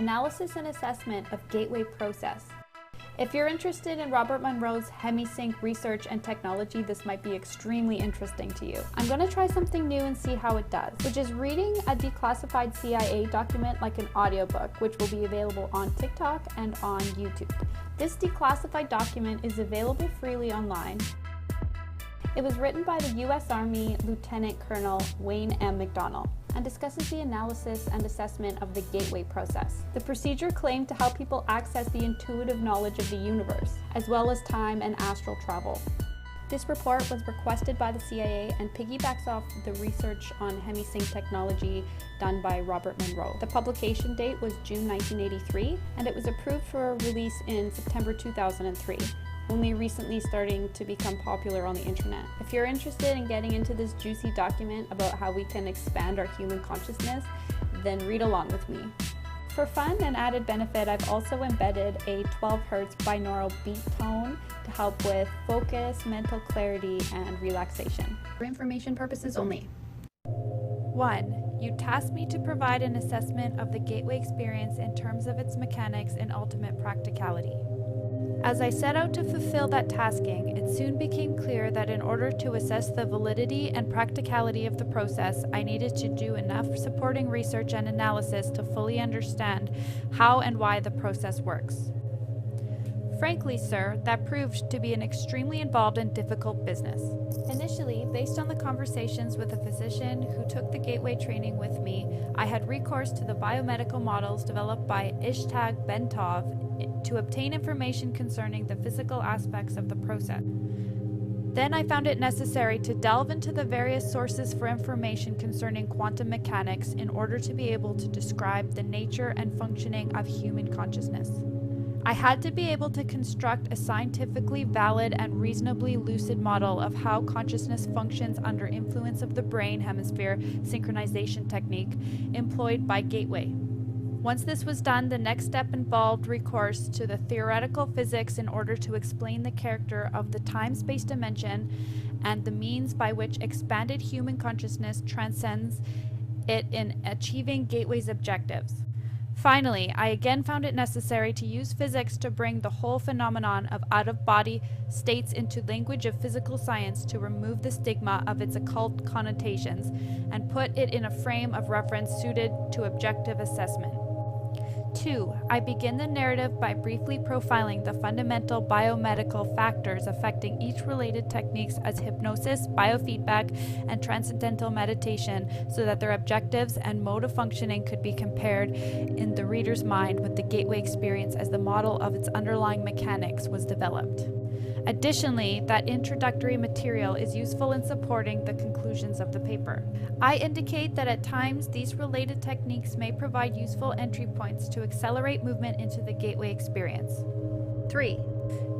Analysis and Assessment of Gateway Process. If you're interested in Robert Monroe's hemi-sync research and technology, this might be extremely interesting to you. I'm going to try something new and see how it does, which is reading a declassified CIA document like an audiobook, which will be available on TikTok and on YouTube. This declassified document is available freely online. It was written by the U.S. Army Lt Col Wayne M. McDonnell and discusses the analysis and assessment of the gateway process. The procedure claimed to help people access the intuitive knowledge of the universe, as well as time and astral travel. This report was requested by the CIA and piggybacks off the research on hemi-sync technology done by Robert Monroe. The publication date was June 1983, and it was approved for release in September 2003. Only recently starting to become popular on the internet. If you're interested in getting into this juicy document about how we can expand our human consciousness, then read along with me. For fun and added benefit, I've also embedded a 12 Hz binaural beat tone to help with focus, mental clarity, and relaxation. For information purposes only. 1. You tasked me to provide an assessment of the gateway experience in terms of its mechanics and ultimate practicality. As I set out to fulfill that tasking, it soon became clear that in order to assess the validity and practicality of the process, I needed to do enough supporting research and analysis to fully understand how and why the process works. Frankly, sir, that proved to be an extremely involved and difficult business. Initially, based on the conversations with a physician who took the gateway training with me, I had recourse to the biomedical models developed by Ishtag Bentov to obtain information concerning the physical aspects of the process. Then I found it necessary to delve into the various sources for information concerning quantum mechanics in order to be able to describe the nature and functioning of human consciousness. I had to be able to construct a scientifically valid and reasonably lucid model of how consciousness functions under influence of the brain hemisphere synchronization technique employed by Gateway. Once this was done, the next step involved recourse to the theoretical physics in order to explain the character of the time-space dimension and the means by which expanded human consciousness transcends it in achieving Gateway's objectives. Finally, I again found it necessary to use physics to bring the whole phenomenon of out-of-body states into language of physical science to remove the stigma of its occult connotations and put it in a frame of reference suited to objective assessment. 2. I begin the narrative by briefly profiling the fundamental biomedical factors affecting each related techniques as hypnosis, biofeedback, and transcendental meditation so that their objectives and mode of functioning could be compared in the reader's mind with the gateway experience as the model of its underlying mechanics was developed. Additionally, that introductory material is useful in supporting the conclusions of the paper. I indicate that at times these related techniques may provide useful entry points to accelerate movement into the gateway experience. 3.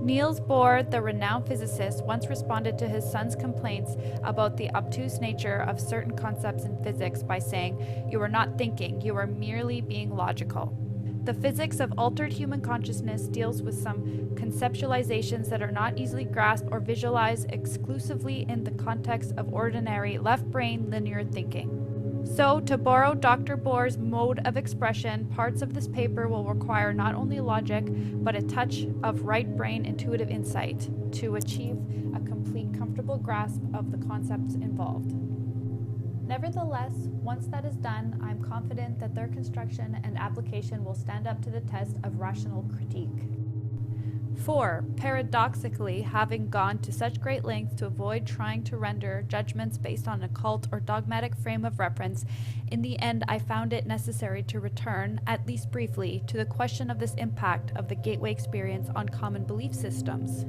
Niels Bohr, the renowned physicist, once responded to his son's complaints about the obtuse nature of certain concepts in physics by saying, "You are not thinking, you are merely being logical." The physics of altered human consciousness deals with some conceptualizations that are not easily grasped or visualized exclusively in the context of ordinary left-brain linear thinking. So, to borrow Dr. Bohr's mode of expression, parts of this paper will require not only logic, but a touch of right-brain intuitive insight to achieve a complete, comfortable grasp of the concepts involved. Nevertheless, once that is done, I'm confident that their construction and application will stand up to the test of rational critique. 4. Paradoxically, having gone to such great lengths to avoid trying to render judgments based on a cult or dogmatic frame of reference, in the end I found it necessary to return, at least briefly, to the question of this impact of the gateway experience on common belief systems.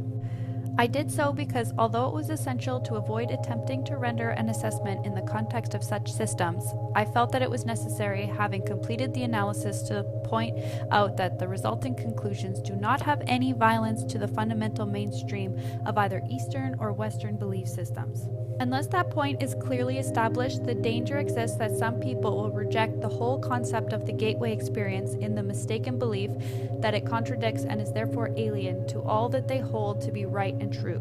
I did so because although it was essential to avoid attempting to render an assessment in the context of such systems, I felt that it was necessary, having completed the analysis, to point out that the resulting conclusions do not have any violence to the fundamental mainstream of either Eastern or Western belief systems. Unless that point is clearly established, the danger exists that some people will reject the whole concept of the gateway experience in the mistaken belief that it contradicts and is therefore alien to all that they hold to be right and true.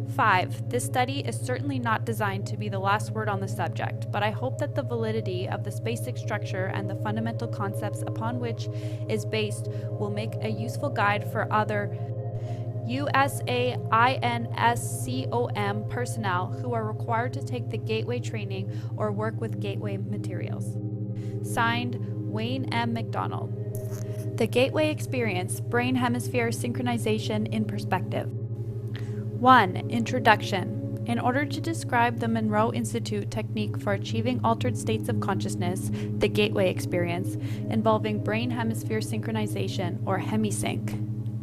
5. This study is certainly not designed to be the last word on the subject, but I hope that the validity of this basic structure and the fundamental concepts upon which is based will make a useful guide for other USAINSCOM personnel who are required to take the Gateway training or work with Gateway materials. Signed, Wayne M. McDonnell. The Gateway Experience, Brain Hemisphere Synchronization in Perspective. 1. Introduction. In order to describe the Monroe Institute technique for achieving altered states of consciousness, the Gateway Experience, involving brain hemisphere synchronization, or hemi-sync.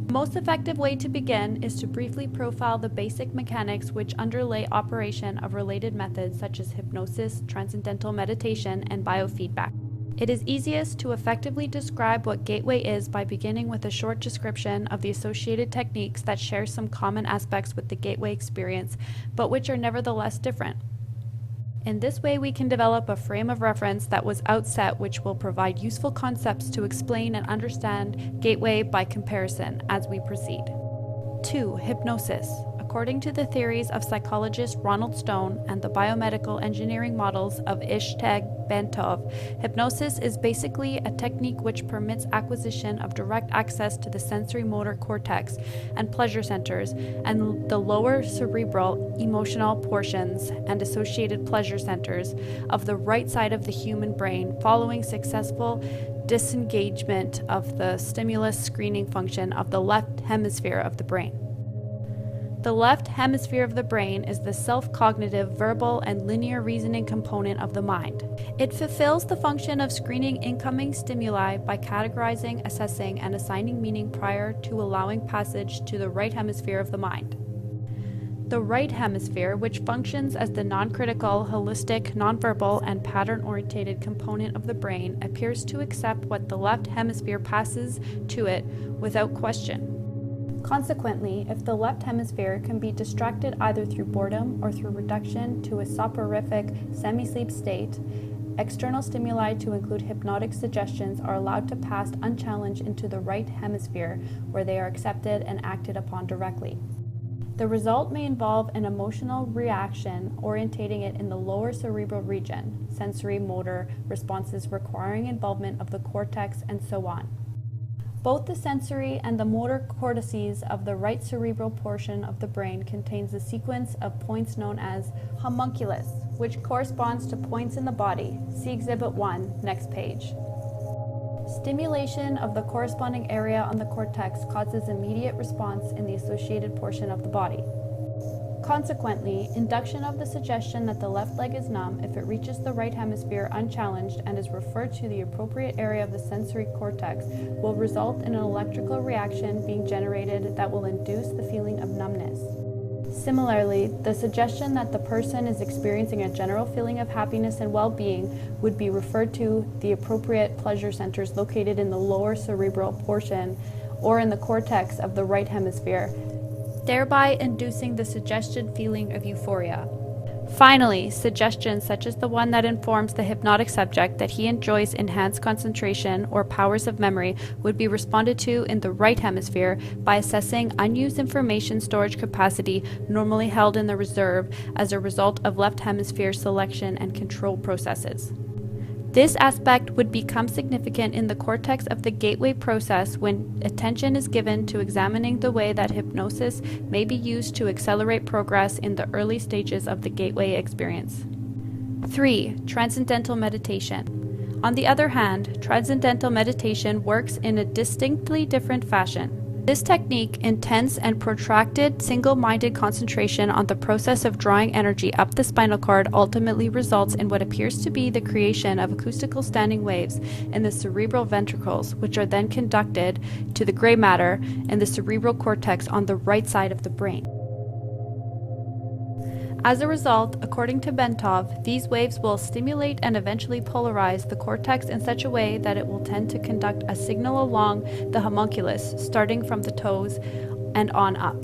The most effective way to begin is to briefly profile the basic mechanics which underlay operation of related methods such as hypnosis, transcendental meditation, and biofeedback. It is easiest to effectively describe what Gateway is by beginning with a short description of the associated techniques that share some common aspects with the Gateway experience, but which are nevertheless different. In this way, we can develop a frame of reference that was outset which will provide useful concepts to explain and understand Gateway by comparison as we proceed. 2. Hypnosis. According to the theories of psychologist Ronald Stone and the biomedical engineering models of Ishtag Bentov, hypnosis is basically a technique which permits acquisition of direct access to the sensory motor cortex and pleasure centers and the lower cerebral emotional portions and associated pleasure centers of the right side of the human brain following successful disengagement of the stimulus screening function of the left hemisphere of the brain. The left hemisphere of the brain is the self-cognitive, verbal, and linear reasoning component of the mind. It fulfills the function of screening incoming stimuli by categorizing, assessing, and assigning meaning prior to allowing passage to the right hemisphere of the mind. The right hemisphere, which functions as the non-critical, holistic, nonverbal, and pattern-oriented component of the brain, appears to accept what the left hemisphere passes to it without question. Consequently, if the left hemisphere can be distracted either through boredom or through reduction to a soporific semi-sleep state, external stimuli to include hypnotic suggestions are allowed to pass unchallenged into the right hemisphere where they are accepted and acted upon directly. The result may involve an emotional reaction orientating it in the lower cerebral region, sensory motor responses requiring involvement of the cortex, and so on. Both the sensory and the motor cortices of the right cerebral portion of the brain contains a sequence of points known as homunculus, which corresponds to points in the body. See Exhibit 1, next page. Stimulation of the corresponding area on the cortex causes immediate response in the associated portion of the body. Consequently, induction of the suggestion that the left leg is numb if it reaches the right hemisphere unchallenged and is referred to the appropriate area of the sensory cortex will result in an electrical reaction being generated that will induce the feeling of numbness. Similarly, the suggestion that the person is experiencing a general feeling of happiness and well-being would be referred to the appropriate pleasure centers located in the lower cerebral portion or in the cortex of the right hemisphere, thereby inducing the suggested feeling of euphoria. Finally, suggestions such as the one that informs the hypnotic subject that he enjoys enhanced concentration or powers of memory would be responded to in the right hemisphere by assessing unused information storage capacity normally held in the reserve as a result of left hemisphere selection and control processes. This aspect would become significant in the cortex of the Gateway process when attention is given to examining the way that hypnosis may be used to accelerate progress in the early stages of the Gateway experience. 3. Transcendental meditation. On the other hand, transcendental meditation works in a distinctly different fashion. This technique, intense and protracted single-minded concentration on the process of drawing energy up the spinal cord, ultimately results in what appears to be the creation of acoustical standing waves in the cerebral ventricles, which are then conducted to the gray matter in the cerebral cortex on the right side of the brain. As a result, according to Bentov, these waves will stimulate and eventually polarize the cortex in such a way that it will tend to conduct a signal along the homunculus, starting from the toes and on up.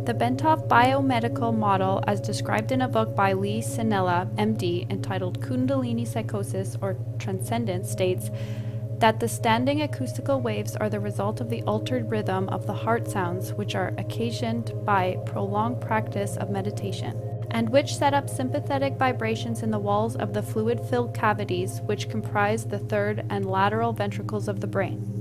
The Bentov biomedical model, as described in a book by Lee Sinella, MD, entitled Kundalini Psychosis or Transcendence, states that the standing acoustical waves are the result of the altered rhythm of the heart sounds, which are occasioned by prolonged practice of meditation, and which set up sympathetic vibrations in the walls of the fluid-filled cavities which comprise the third and lateral ventricles of the brain.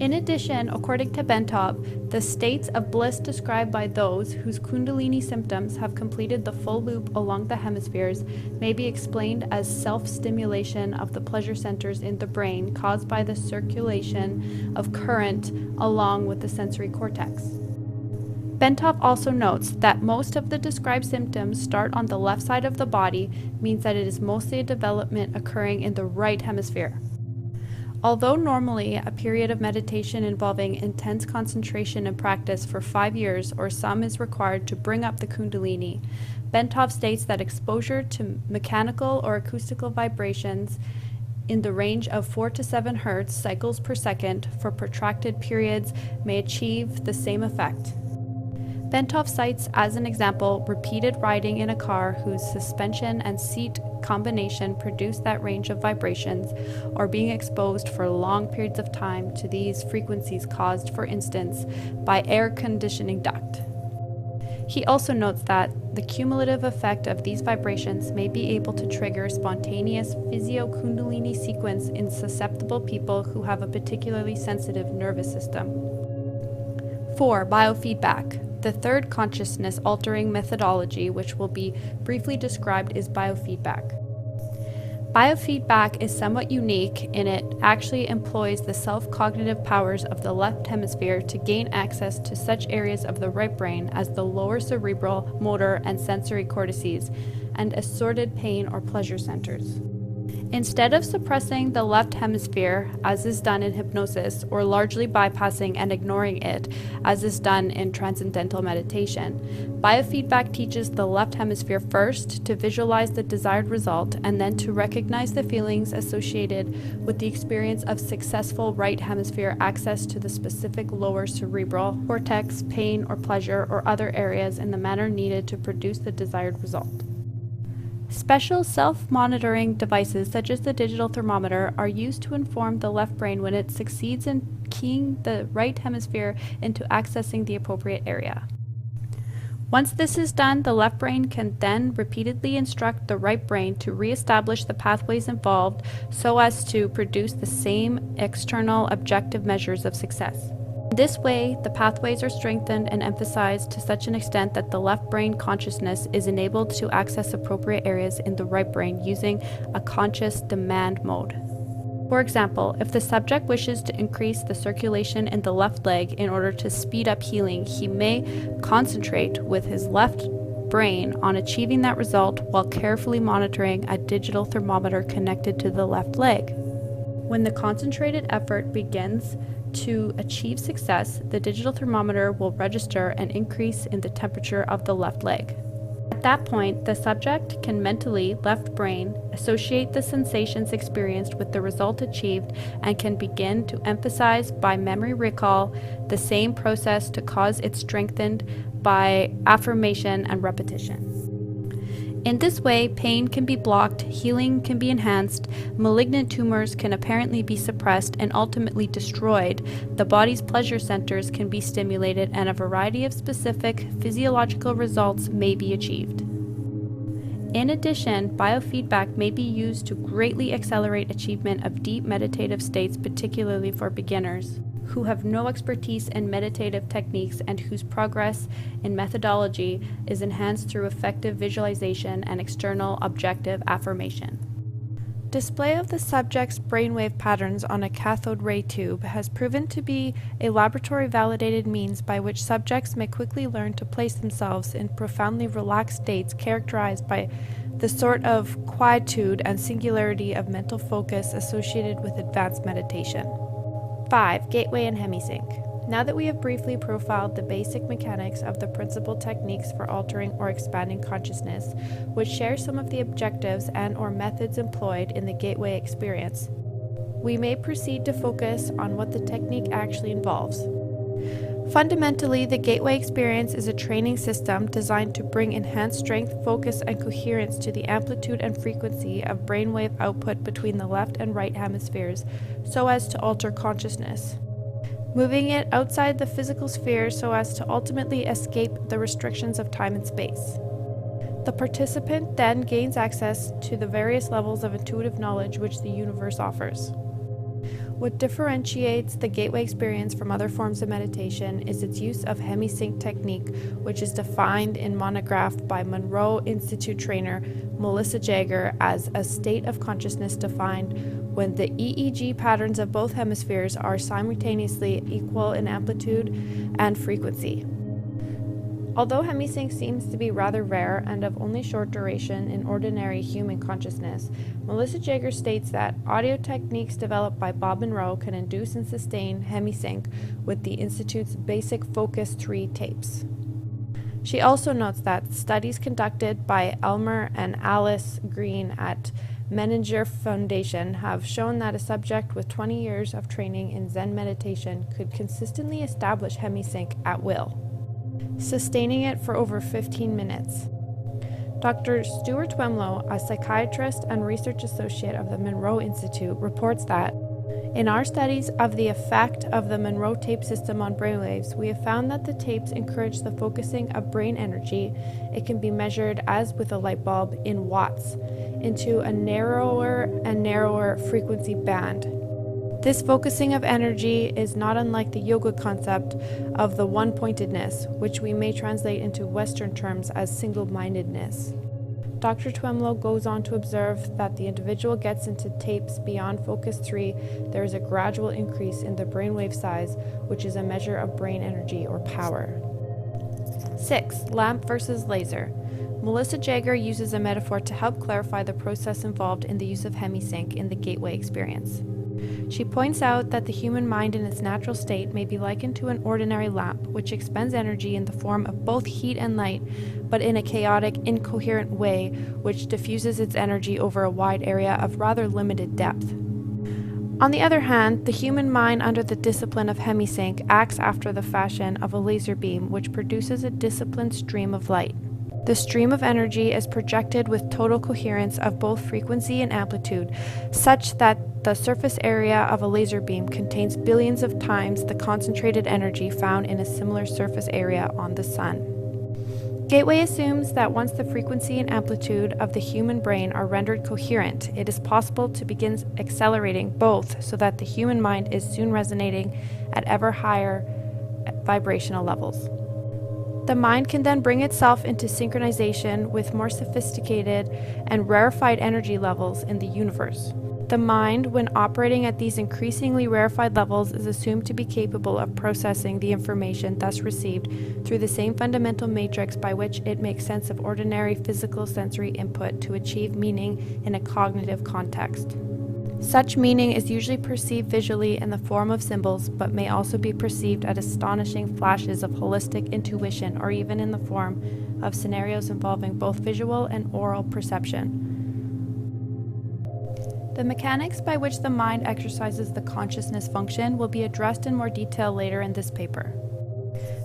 In addition, according to Bentov, the states of bliss described by those whose Kundalini symptoms have completed the full loop along the hemispheres may be explained as self-stimulation of the pleasure centers in the brain caused by the circulation of current along with the sensory cortex. Bentov also notes that most of the described symptoms start on the left side of the body, means that it is mostly a development occurring in the right hemisphere. Although normally a period of meditation involving intense concentration and practice for 5 years or some is required to bring up the Kundalini, Bentov states that exposure to mechanical or acoustical vibrations in the range of 4 to 7 Hz cycles per second for protracted periods may achieve the same effect. Bentov cites as an example repeated riding in a car whose suspension and seat combination produce that range of vibrations, or being exposed for long periods of time to these frequencies caused, for instance, by air conditioning duct. He also notes that the cumulative effect of these vibrations may be able to trigger spontaneous physio-kundalini sequence in susceptible people who have a particularly sensitive nervous system. 4. Biofeedback. The third consciousness-altering methodology, which will be briefly described, is biofeedback. Biofeedback is somewhat unique in it actually employs the self-cognitive powers of the left hemisphere to gain access to such areas of the right brain as the lower cerebral, motor, and sensory cortices, and assorted pain or pleasure centers. Instead of suppressing the left hemisphere, as is done in hypnosis, or largely bypassing and ignoring it, as is done in transcendental meditation, biofeedback teaches the left hemisphere first to visualize the desired result and then to recognize the feelings associated with the experience of successful right hemisphere access to the specific lower cerebral cortex, pain or pleasure, or other areas in the manner needed to produce the desired result. Special self-monitoring devices such as the digital thermometer are used to inform the left brain when it succeeds in keying the right hemisphere into accessing the appropriate area. Once this is done, the left brain can then repeatedly instruct the right brain to re-establish the pathways involved so as to produce the same external objective measures of success. This way, the pathways are strengthened and emphasized to such an extent that the left brain consciousness is enabled to access appropriate areas in the right brain using a conscious demand mode. For example, if the subject wishes to increase the circulation in the left leg in order to speed up healing, he may concentrate with his left brain on achieving that result while carefully monitoring a digital thermometer connected to the left leg. When the concentrated effort begins to achieve success, the digital thermometer will register an increase in the temperature of the left leg. At that point, the subject can mentally, left brain, associate the sensations experienced with the result achieved and can begin to emphasize by memory recall the same process to cause it strengthened by affirmation and repetition. In this way, pain can be blocked, healing can be enhanced, malignant tumors can apparently be suppressed and ultimately destroyed, the body's pleasure centers can be stimulated, and a variety of specific physiological results may be achieved. In addition, biofeedback may be used to greatly accelerate achievement of deep meditative states, particularly for beginners who have no expertise in meditative techniques and whose progress in methodology is enhanced through effective visualization and external objective affirmation. Display of the subject's brainwave patterns on a cathode ray tube has proven to be a laboratory-validated means by which subjects may quickly learn to place themselves in profoundly relaxed states characterized by the sort of quietude and singularity of mental focus associated with advanced meditation. 5. Gateway and hemi-sync. Now that we have briefly profiled the basic mechanics of the principal techniques for altering or expanding consciousness, which share some of the objectives and/or methods employed in the gateway experience, we may proceed to focus on what the technique actually involves. Fundamentally, the gateway experience is a training system designed to bring enhanced strength, focus, and coherence to the amplitude and frequency of brainwave output between the left and right hemispheres so as to alter consciousness, moving it outside the physical sphere so as to ultimately escape the restrictions of time and space. The participant then gains access to the various levels of intuitive knowledge which the universe offers. What differentiates the gateway experience from other forms of meditation is its use of hemi-sync technique, which is defined in monograph by Monroe Institute trainer Melissa Jager as a state of consciousness defined when the EEG patterns of both hemispheres are simultaneously equal in amplitude and frequency. Although hemi-sync seems to be rather rare and of only short duration in ordinary human consciousness, Melissa Jager states that audio techniques developed by Bob Monroe can induce and sustain hemi-sync with the Institute's basic Focus 3 tapes. She also notes that studies conducted by Elmer and Alice Green at Menninger Foundation have shown that a subject with 20 years of training in Zen meditation could consistently establish hemi-sync at will, sustaining it for over 15 minutes. Dr. Stuart Twemlow, a psychiatrist and research associate of the Monroe Institute, reports that, in our studies of the effect of the Monroe tape system on brainwaves, we have found that the tapes encourage the focusing of brain energy. It can be measured, as with a light bulb, in watts, into a narrower and narrower frequency band. This focusing of energy is not unlike the yoga concept of the one-pointedness, which we may translate into Western terms as single-mindedness. Dr. Twemlow goes on to observe that the individual gets into tapes beyond Focus 3, there is a gradual increase in the brainwave size, which is a measure of brain energy or power. 6. Lamp versus laser. Melissa Jager uses a metaphor to help clarify the process involved in the use of hemi-sync in the gateway experience. She points out that the human mind in its natural state may be likened to an ordinary lamp, which expends energy in the form of both heat and light, but in a chaotic, incoherent way, which diffuses its energy over a wide area of rather limited depth. On the other hand, the human mind under the discipline of hemi-sync acts after the fashion of a laser beam, which produces a disciplined stream of light. The stream of energy is projected with total coherence of both frequency and amplitude, such that the surface area of a laser beam contains billions of times the concentrated energy found in a similar surface area on the Sun. Gateway assumes that once the frequency and amplitude of the human brain are rendered coherent, it is possible to begin accelerating both so that the human mind is soon resonating at ever higher vibrational levels. The mind can then bring itself into synchronization with more sophisticated and rarefied energy levels in the universe. The mind, when operating at these increasingly rarefied levels, is assumed to be capable of processing the information thus received through the same fundamental matrix by which it makes sense of ordinary physical sensory input to achieve meaning in a cognitive context. Such meaning is usually perceived visually in the form of symbols, but may also be perceived at astonishing flashes of holistic intuition, or even in the form of scenarios involving both visual and oral perception. The mechanics by which the mind exercises the consciousness function will be addressed in more detail later in this paper.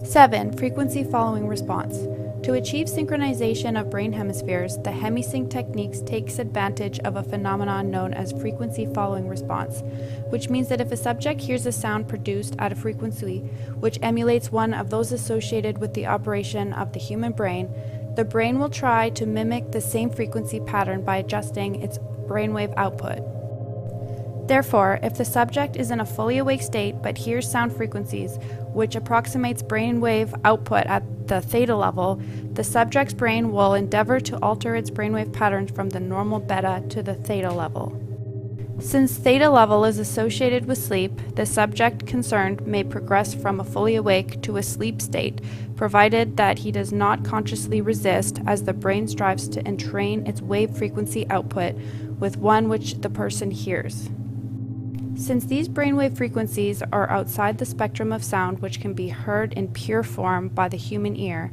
7. Frequency following response. To achieve synchronization of brain hemispheres, the hemi-sync techniques takes advantage of a phenomenon known as frequency following response, which means that if a subject hears a sound produced at a frequency which emulates one of those associated with the operation of the human brain, the brain will try to mimic the same frequency pattern by adjusting its brainwave output. Therefore, if the subject is in a fully awake state but hears sound frequencies which approximates brainwave output at the theta level, the subject's brain will endeavor to alter its brainwave patterns from the normal beta to the theta level. Since theta level is associated with sleep, the subject concerned may progress from a fully awake to a sleep state, provided that he does not consciously resist as the brain strives to entrain its wave frequency output with one which the person hears. Since these brainwave frequencies are outside the spectrum of sound which can be heard in pure form by the human ear,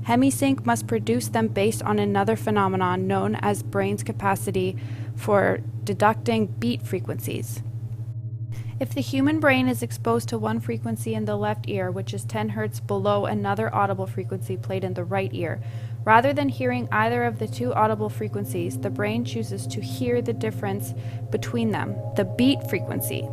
hemi-sync must produce them based on another phenomenon known as brain's capacity for deducting beat frequencies. If the human brain is exposed to one frequency in the left ear, which is 10 Hz below another audible frequency played in the right ear, rather than hearing either of the two audible frequencies, the brain chooses to hear the difference between them, the beat frequency.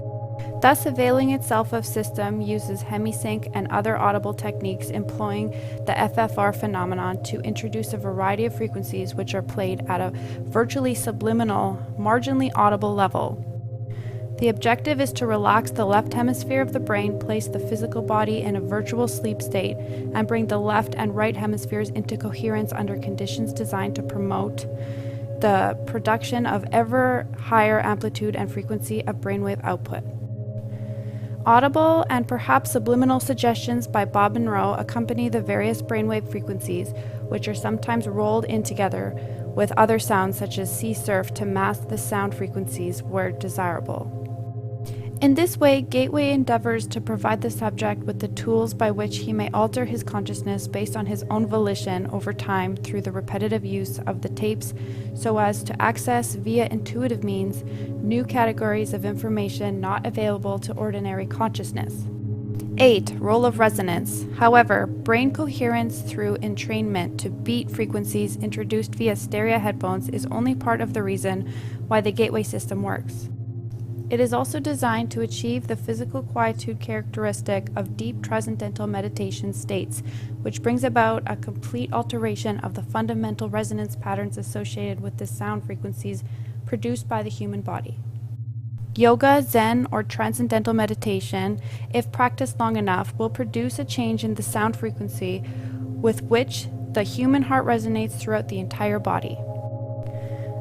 Thus, availing itself of system uses hemi-sync and other audible techniques employing the FFR phenomenon to introduce a variety of frequencies which are played at a virtually subliminal, marginally audible level. The objective is to relax the left hemisphere of the brain, place the physical body in a virtual sleep state, and bring the left and right hemispheres into coherence under conditions designed to promote the production of ever higher amplitude and frequency of brainwave output. Audible and perhaps subliminal suggestions by Bob Monroe accompany the various brainwave frequencies, which are sometimes rolled in together with other sounds such as sea surf to mask the sound frequencies where desirable. In this way, Gateway endeavors to provide the subject with the tools by which he may alter his consciousness based on his own volition over time through the repetitive use of the tapes so as to access via intuitive means new categories of information not available to ordinary consciousness. 8. Role of resonance. However, brain coherence through entrainment to beat frequencies introduced via stereo headphones is only part of the reason why the Gateway system works. It is also designed to achieve the physical quietude characteristic of deep transcendental meditation states, which brings about a complete alteration of the fundamental resonance patterns associated with the sound frequencies produced by the human body. Yoga, Zen, or transcendental meditation, if practiced long enough, will produce a change in the sound frequency with which the human heart resonates throughout the entire body.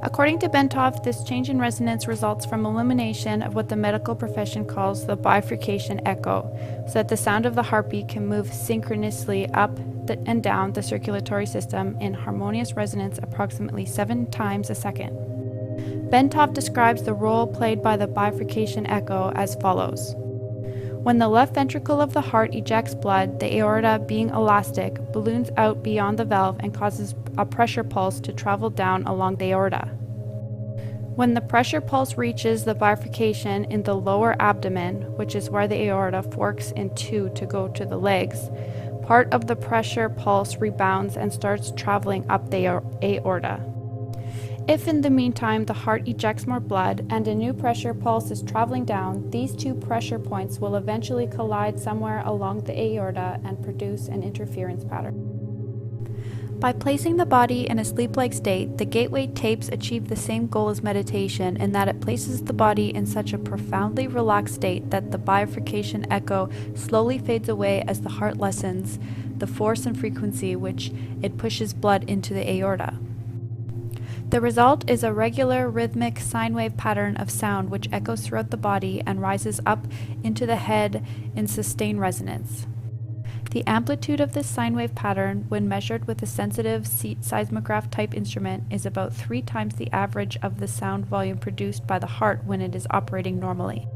According to Bentov, this change in resonance results from elimination of what the medical profession calls the bifurcation echo, so that the sound of the heartbeat can move synchronously up and down the circulatory system in harmonious resonance approximately 7 times a second. Bentov describes the role played by the bifurcation echo as follows. When the left ventricle of the heart ejects blood, the aorta, being elastic, balloons out beyond the valve and causes a pressure pulse to travel down along the aorta. When the pressure pulse reaches the bifurcation in the lower abdomen, which is where the aorta forks in two to go to the legs, part of the pressure pulse rebounds and starts traveling up the aorta. If in the meantime the heart ejects more blood and a new pressure pulse is traveling down, these two pressure points will eventually collide somewhere along the aorta and produce an interference pattern. By placing the body in a sleep-like state, the Gateway tapes achieve the same goal as meditation in that it places the body in such a profoundly relaxed state that the bifurcation echo slowly fades away as the heart lessens the force and frequency which it pushes blood into the aorta. The result is a regular rhythmic sine wave pattern of sound which echoes throughout the body and rises up into the head in sustained resonance. The amplitude of this sine wave pattern, when measured with a sensitive seismograph type instrument, is about 3 times the average of the sound volume produced by the heart when it is operating normally.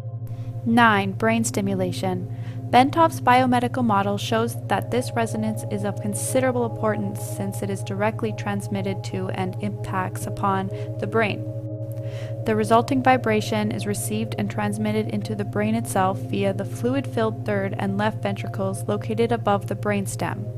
9. Brain stimulation. Bentov's biomedical model shows that this resonance is of considerable importance since it is directly transmitted to and impacts upon the brain. The resulting vibration is received and transmitted into the brain itself via the fluid-filled third and left ventricles located above the brainstem.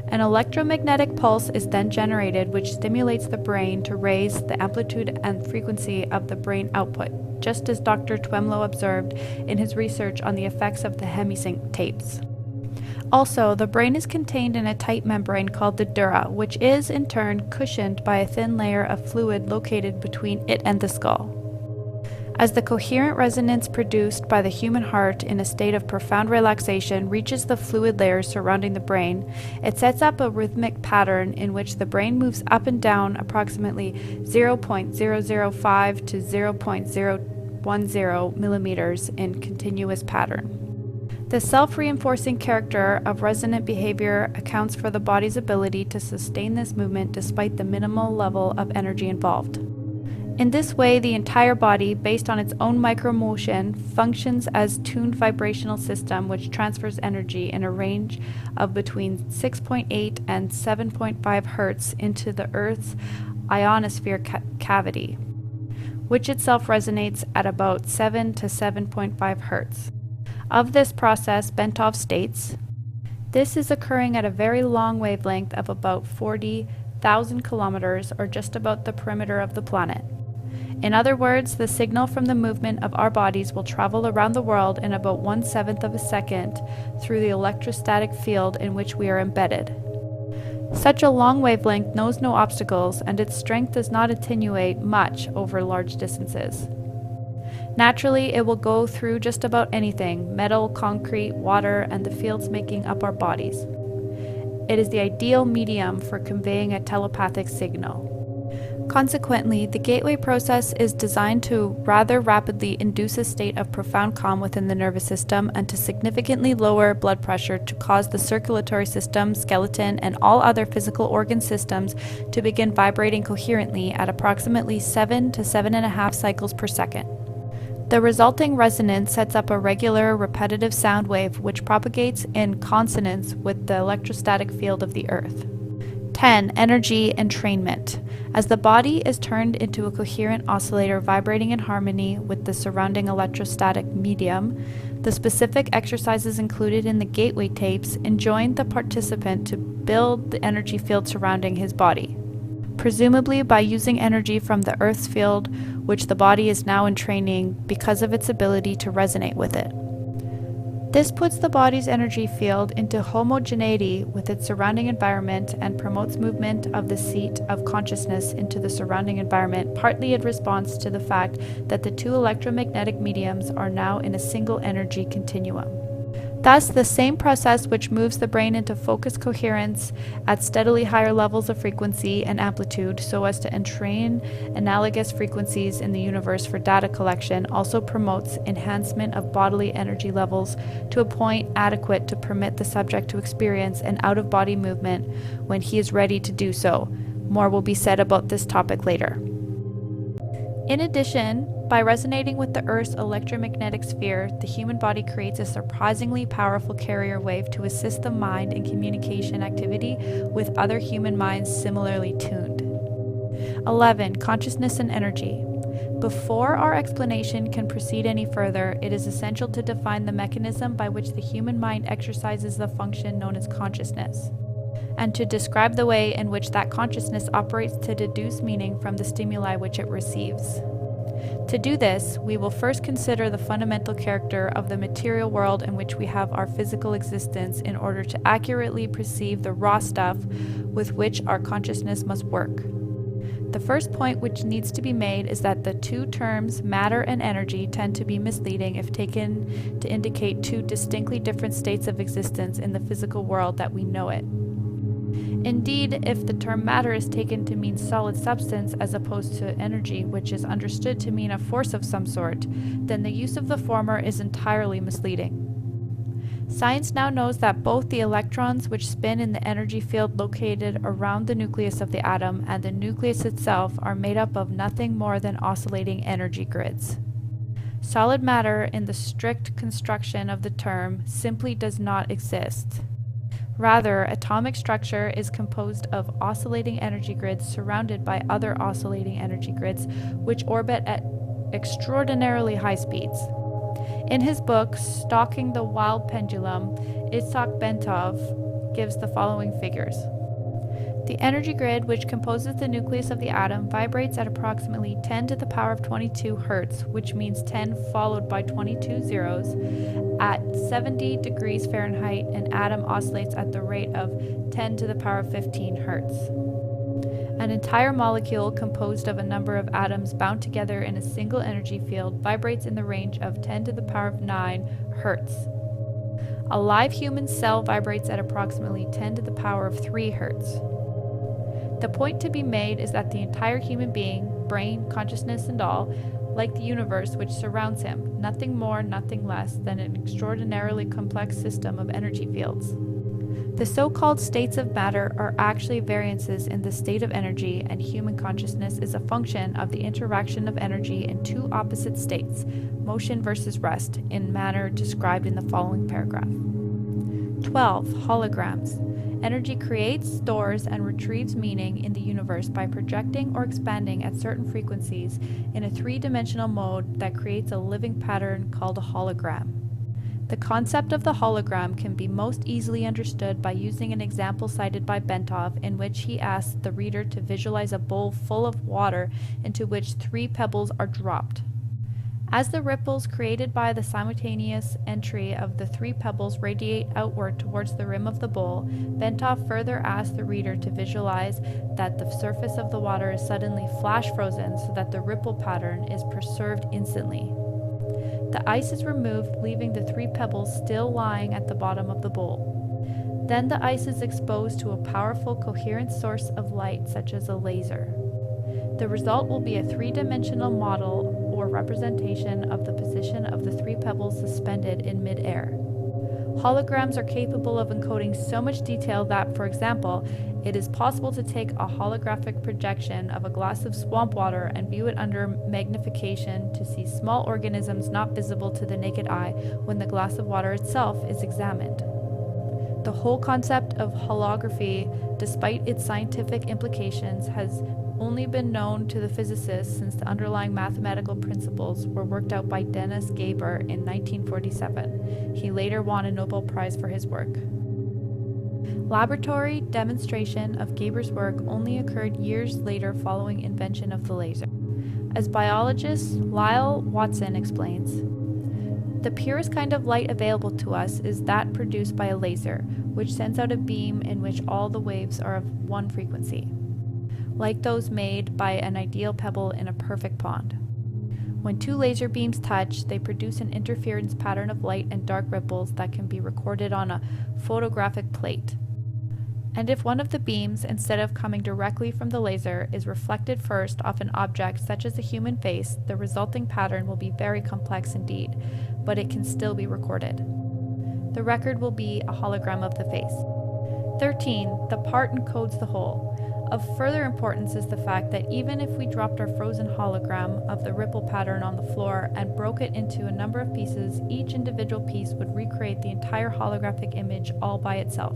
An electromagnetic pulse is then generated which stimulates the brain to raise the amplitude and frequency of the brain output, just as Dr. Twemlow observed in his research on the effects of the hemi-sync tapes. Also, the brain is contained in a tight membrane called the dura, which is, in turn, cushioned by a thin layer of fluid located between it and the skull. As the coherent resonance produced by the human heart in a state of profound relaxation reaches the fluid layers surrounding the brain, it sets up a rhythmic pattern in which the brain moves up and down approximately 0.005 to 0.010 millimeters in continuous pattern. The self-reinforcing character of resonant behavior accounts for the body's ability to sustain this movement despite the minimal level of energy involved. In this way, the entire body, based on its own micromotion, functions as tuned vibrational system which transfers energy in a range of between 6.8 and 7.5 Hz into the Earth's ionosphere cavity. which itself resonates at about 7 to 7.5 Hz. Of this process, Bentov states, "This is occurring at a very long wavelength of about 40,000 kilometers, or just about the perimeter of the planet. In other words, the signal from the movement of our bodies will travel around the world in about 1/7 of a second through the electrostatic field in which we are embedded. Such a long wavelength knows no obstacles, and its strength does not attenuate much over large distances. Naturally, it will go through just about anything: metal, concrete, water, and the fields making up our bodies. It is the ideal medium for conveying a telepathic signal. Consequently, the gateway process is designed to rather rapidly induce a state of profound calm within the nervous system and to significantly lower blood pressure to cause the circulatory system, skeleton, and all other physical organ systems to begin vibrating coherently at approximately 7 to 7.5 cycles per second. The resulting resonance sets up a regular, repetitive sound wave which propagates in consonance with the electrostatic field of the Earth." 10. Energy entrainment. As the body is turned into a coherent oscillator vibrating in harmony with the surrounding electrostatic medium, the specific exercises included in the gateway tapes enjoin the participant to build the energy field surrounding his body, presumably by using energy from the Earth's field, which the body is now entraining because of its ability to resonate with it. This puts the body's energy field into homogeneity with its surrounding environment and promotes movement of the seat of consciousness into the surrounding environment, partly in response to the fact that the two electromagnetic mediums are now in a single energy continuum. Thus, the same process which moves the brain into focused coherence at steadily higher levels of frequency and amplitude so as to entrain analogous frequencies in the universe for data collection also promotes enhancement of bodily energy levels to a point adequate to permit the subject to experience an out-of-body movement when he is ready to do so. More will be said about this topic later. In addition, by resonating with the Earth's electromagnetic sphere, the human body creates a surprisingly powerful carrier wave to assist the mind in communication activity with other human minds similarly tuned. 11. Consciousness and energy. Before our explanation can proceed any further, it is essential to define the mechanism by which the human mind exercises the function known as consciousness, and to describe the way in which that consciousness operates to deduce meaning from the stimuli which it receives. To do this, we will first consider the fundamental character of the material world in which we have our physical existence in order to accurately perceive the raw stuff with which our consciousness must work. The first point which needs to be made is that the two terms matter and energy tend to be misleading if taken to indicate two distinctly different states of existence in the physical world that we know it. Indeed, if the term matter is taken to mean solid substance as opposed to energy, which is understood to mean a force of some sort, then the use of the former is entirely misleading. Science now knows that both the electrons which spin in the energy field located around the nucleus of the atom and the nucleus itself are made up of nothing more than oscillating energy grids. Solid matter, in the strict construction of the term, simply does not exist. Rather, atomic structure is composed of oscillating energy grids surrounded by other oscillating energy grids which orbit at extraordinarily high speeds. In his book, Stalking the Wild Pendulum, Isaac Bentov gives the following figures. The energy grid which composes the nucleus of the atom vibrates at approximately 10 to the power of 22 Hz, which means 10 followed by 22 zeros. At 70 degrees Fahrenheit, an atom oscillates at the rate of 10 to the power of 15 Hz. An entire molecule composed of a number of atoms bound together in a single energy field vibrates in the range of 10 to the power of 9 Hz. A live human cell vibrates at approximately 10 to the power of 3 Hz. The point to be made is that the entire human being, brain, consciousness, and all, like the universe which surrounds him, nothing more, nothing less than an extraordinarily complex system of energy fields. The so-called states of matter are actually variances in the state of energy, and human consciousness is a function of the interaction of energy in two opposite states, motion versus rest, in manner described in the following paragraph. 12. Holograms. Energy creates, stores, and retrieves meaning in the universe by projecting or expanding at certain frequencies in a three-dimensional mode that creates a living pattern called a hologram. The concept of the hologram can be most easily understood by using an example cited by Bentov, in which he asks the reader to visualize a bowl full of water into which 3 pebbles are dropped. As the ripples created by the simultaneous entry of the 3 pebbles radiate outward towards the rim of the bowl, Bentov further asks the reader to visualize that the surface of the water is suddenly flash frozen so that the ripple pattern is preserved instantly. The ice is removed, leaving the 3 pebbles still lying at the bottom of the bowl. Then the ice is exposed to a powerful coherent source of light such as a laser. The result will be a 3-dimensional model or representation of the position of the 3 pebbles suspended in mid-air. Holograms are capable of encoding so much detail that, for example, it is possible to take a holographic projection of a glass of swamp water and view it under magnification to see small organisms not visible to the naked eye when the glass of water itself is examined. The whole concept of holography, despite its scientific implications, has only been known to the physicists since the underlying mathematical principles were worked out by Dennis Gaber in 1947. He later won a Nobel Prize for his work. Laboratory demonstration of Gaber's work only occurred years later following invention of the laser. As biologist Lyle Watson explains, the purest kind of light available to us is that produced by a laser, which sends out a beam in which all the waves are of one frequency, like those made by an ideal pebble in a perfect pond. When 2 laser beams touch, they produce an interference pattern of light and dark ripples that can be recorded on a photographic plate. And if one of the beams, instead of coming directly from the laser, is reflected first off an object such as a human face, the resulting pattern will be very complex indeed, but it can still be recorded. The record will be a hologram of the face. 13. The part encodes the whole. Of further importance is the fact that even if we dropped our frozen hologram of the ripple pattern on the floor and broke it into a number of pieces, each individual piece would recreate the entire holographic image all by itself.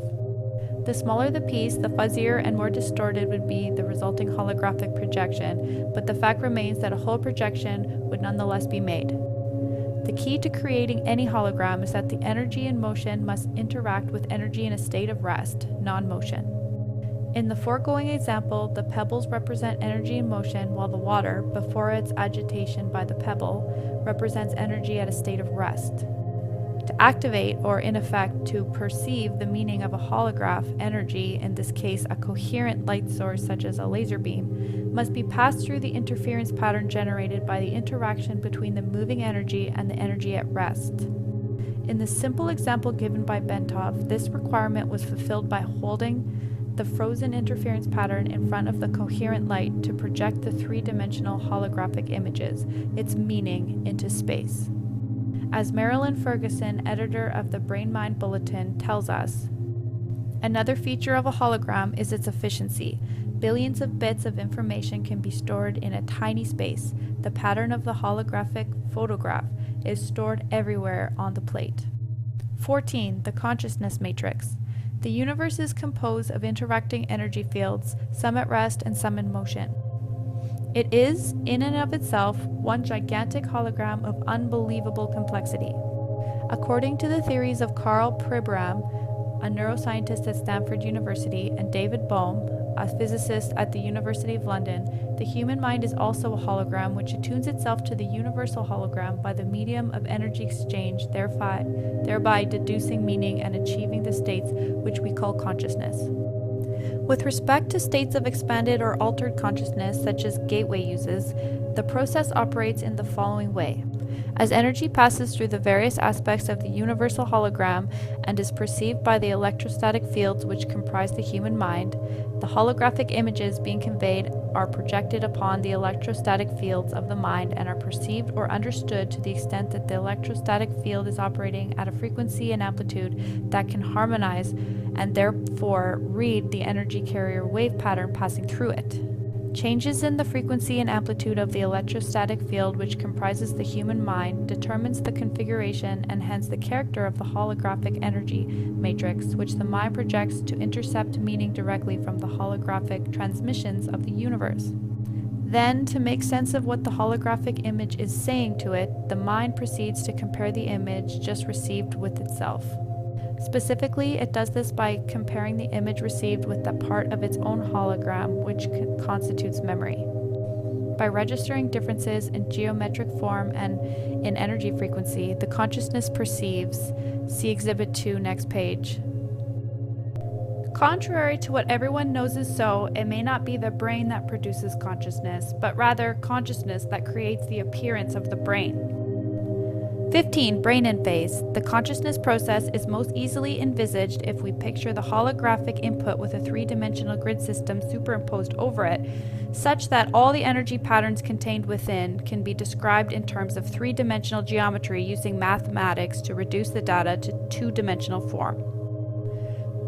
The smaller the piece, the fuzzier and more distorted would be the resulting holographic projection, but the fact remains that a whole projection would nonetheless be made. The key to creating any hologram is that the energy in motion must interact with energy in a state of rest, non-motion. In the foregoing example, the pebbles represent energy in motion, while the water, before its agitation by the pebble, represents energy at a state of rest. To activate, or in effect to perceive the meaning of a holograph, energy, in this case a coherent light source such as a laser beam, must be passed through the interference pattern generated by the interaction between the moving energy and the energy at rest. In the simple example given by Bentov, this requirement was fulfilled by holding the frozen interference pattern in front of the coherent light to project the 3-dimensional holographic images, its meaning, into space. As Marilyn Ferguson, editor of the Brain Mind Bulletin, tells us, another feature of a hologram is its efficiency. Billions of bits of information can be stored in a tiny space. The pattern of the holographic photograph is stored everywhere on the plate. 14. The consciousness matrix. The universe is composed of interacting energy fields, some at rest and some in motion. It is, in and of itself, one gigantic hologram of unbelievable complexity. According to the theories of Karl Pribram, a neuroscientist at Stanford University, and David Bohm, a physicist at the University of London, the human mind is also a hologram which attunes itself to the universal hologram by the medium of energy exchange, thereby deducing meaning and achieving the states which we call consciousness. With respect to states of expanded or altered consciousness, such as Gateway uses, the process operates in the following way. As energy passes through the various aspects of the universal hologram and is perceived by the electrostatic fields which comprise the human mind, the holographic images being conveyed are projected upon the electrostatic fields of the mind and are perceived or understood to the extent that the electrostatic field is operating at a frequency and amplitude that can harmonize and therefore read the energy carrier wave pattern passing through it. Changes in the frequency and amplitude of the electrostatic field which comprises the human mind determines the configuration and hence the character of the holographic energy matrix which the mind projects to intercept meaning directly from the holographic transmissions of the universe. Then, to make sense of what the holographic image is saying to it, the mind proceeds to compare the image just received with itself. Specifically, it does this by comparing the image received with the part of its own hologram, which constitutes memory. By registering differences in geometric form and in energy frequency, the consciousness perceives. See Exhibit 2, next page. Contrary to what everyone knows is so, it may not be the brain that produces consciousness, but rather consciousness that creates the appearance of the brain. 15. Brain in phase. The consciousness process is most easily envisaged if we picture the holographic input with a three-dimensional grid system superimposed over it, such that all the energy patterns contained within can be described in terms of three-dimensional geometry using mathematics to reduce the data to two-dimensional form.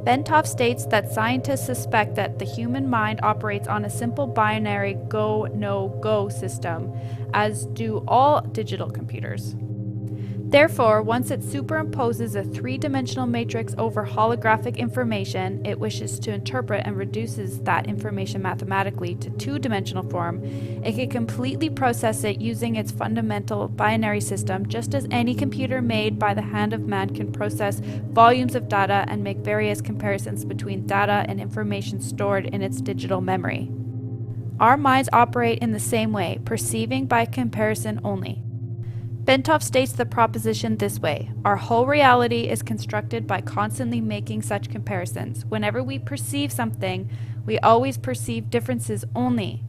Bentov states that scientists suspect that the human mind operates on a simple binary go, no, go system, as do all digital computers. Therefore, once it superimposes a three-dimensional matrix over holographic information it wishes to interpret and reduces that information mathematically to two-dimensional form, it can completely process it using its fundamental binary system, just as any computer made by the hand of man can process volumes of data and make various comparisons between data and information stored in its digital memory. Our minds operate in the same way, perceiving by comparison only. Bentov states the proposition this way: our whole reality is constructed by constantly making such comparisons. Whenever we perceive something, we always perceive differences only.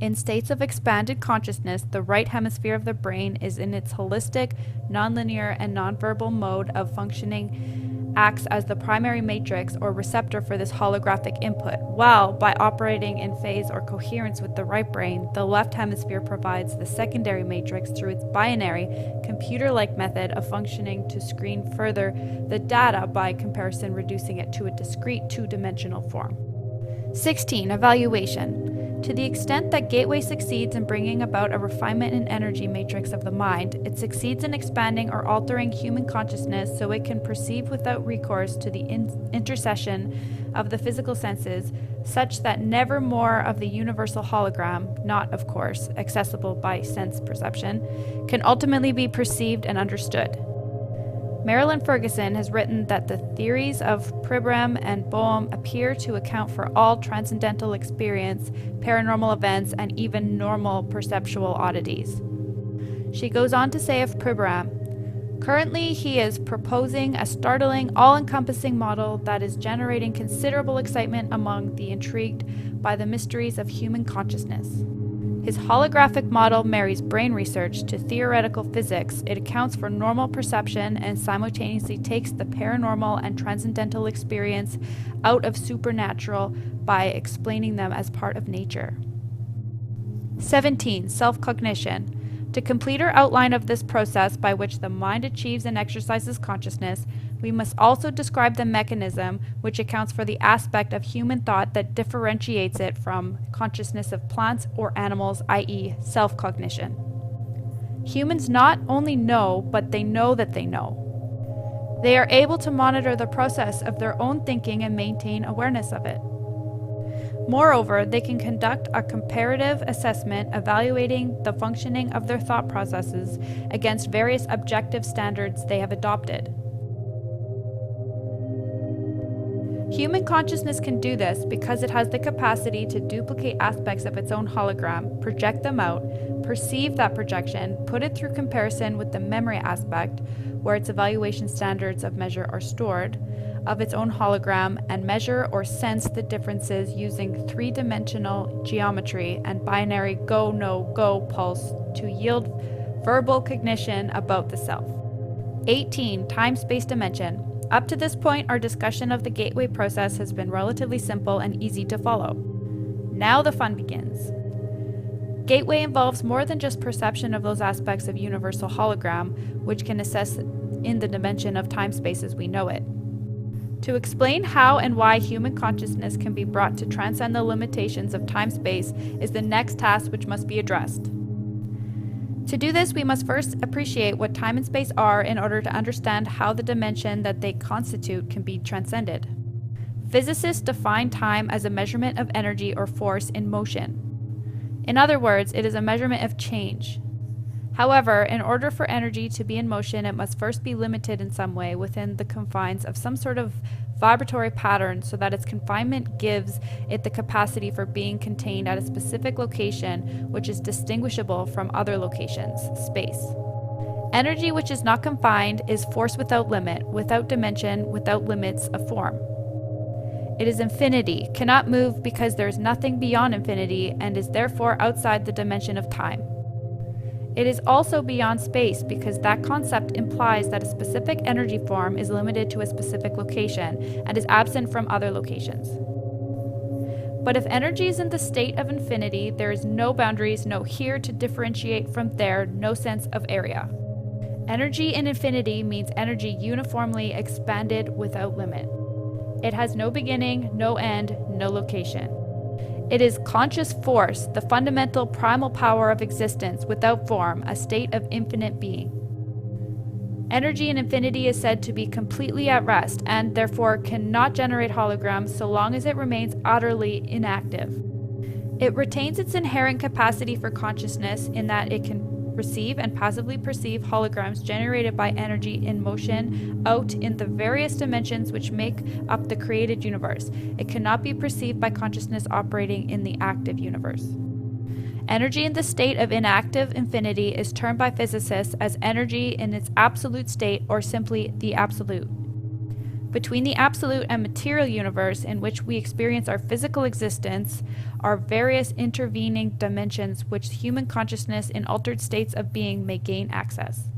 In states of expanded consciousness, the right hemisphere of the brain is in its holistic, nonlinear, and nonverbal mode of functioning, acts as the primary matrix or receptor for this holographic input, while, by operating in phase or coherence with the right brain, the left hemisphere provides the secondary matrix through its binary, computer-like method of functioning to screen further the data by comparison, reducing it to a discrete two-dimensional form. 16. Evaluation. To the extent that Gateway succeeds in bringing about a refinement in energy matrix of the mind, it succeeds in expanding or altering human consciousness so it can perceive without recourse to the intercession of the physical senses, such that never more of the universal hologram, not, of course, accessible by sense perception, can ultimately be perceived and understood. Marilyn Ferguson has written that the theories of Pribram and Boehm appear to account for all transcendental experience, paranormal events, and even normal perceptual oddities. She goes on to say of Pribram, currently he is proposing a startling, all-encompassing model that is generating considerable excitement among the intrigued by the mysteries of human consciousness. His holographic model marries brain research to theoretical physics. It accounts for normal perception and simultaneously takes the paranormal and transcendental experience out of supernatural by explaining them as part of nature. 17. Self-cognition. To complete our outline of this process by which the mind achieves and exercises consciousness, we must also describe the mechanism which accounts for the aspect of human thought that differentiates it from consciousness of plants or animals, i.e., self-cognition. Humans not only know, but they know that they know. They are able to monitor the process of their own thinking and maintain awareness of it. Moreover, they can conduct a comparative assessment evaluating the functioning of their thought processes against various objective standards they have adopted. Human consciousness can do this because it has the capacity to duplicate aspects of its own hologram, project them out, perceive that projection, put it through comparison with the memory aspect, where its evaluation standards of measure are stored, of its own hologram, and measure or sense the differences using three-dimensional geometry and binary go, no, go pulse to yield verbal cognition about the self. 18. Time-space dimension. Up to this point, our discussion of the gateway process has been relatively simple and easy to follow. Now the fun begins. Gateway involves more than just perception of those aspects of universal hologram, which can assess in the dimension of time-space as we know it. To explain how and why human consciousness can be brought to transcend the limitations of time-space is the next task which must be addressed. To do this, we must first appreciate what time and space are in order to understand how the dimension that they constitute can be transcended. Physicists define time as a measurement of energy or force in motion. In other words, it is a measurement of change. However, in order for energy to be in motion, it must first be limited in some way within the confines of some sort of vibratory pattern so that its confinement gives it the capacity for being contained at a specific location which is distinguishable from other locations, space. Energy which is not confined is force without limit, without dimension, without limits of form. It is infinity, cannot move because there is nothing beyond infinity, and is therefore outside the dimension of time. It is also beyond space because that concept implies that a specific energy form is limited to a specific location and is absent from other locations. But if energy is in the state of infinity, there is no boundaries, no here to differentiate from there, no sense of area. Energy in infinity means energy uniformly expanded without limit. It has no beginning, no end, no location. It is conscious force, the fundamental primal power of existence without form, a state of infinite being. Energy in infinity is said to be completely at rest and therefore cannot generate holograms so long as it remains utterly inactive. It retains its inherent capacity for consciousness in that it can receive and passively perceive holograms generated by energy in motion out in the various dimensions which make up the created universe. It cannot be perceived by consciousness operating in the active universe. Energy in the state of inactive infinity is termed by physicists as energy in its absolute state, or simply the absolute. Between the absolute and material universe in which we experience our physical existence are various intervening dimensions which human consciousness in altered states of being may gain access.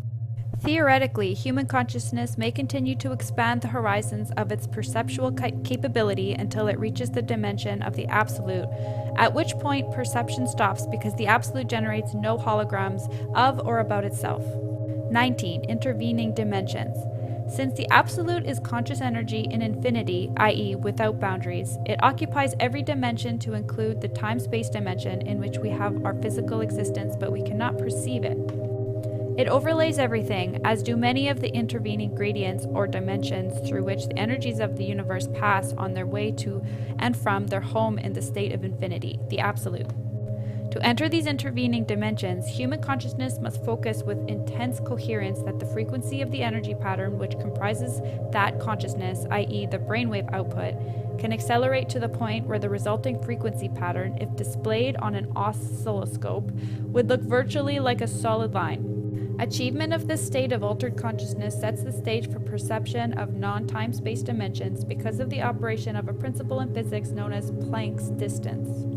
Theoretically, human consciousness may continue to expand the horizons of its perceptual capability until it reaches the dimension of the absolute, at which point perception stops because the absolute generates no holograms of or about itself. 19. Intervening dimensions. Since the absolute is conscious energy in infinity, i.e. without boundaries, it occupies every dimension to include the time-space dimension in which we have our physical existence, but we cannot perceive it. It overlays everything, as do many of the intervening gradients or dimensions through which the energies of the universe pass on their way to and from their home in the state of infinity, the absolute. To enter these intervening dimensions, human consciousness must focus with intense coherence that the frequency of the energy pattern which comprises that consciousness, i.e. the brainwave output, can accelerate to the point where the resulting frequency pattern, if displayed on an oscilloscope, would look virtually like a solid line. Achievement of this state of altered consciousness sets the stage for perception of non-time-space dimensions because of the operation of a principle in physics known as Planck's distance.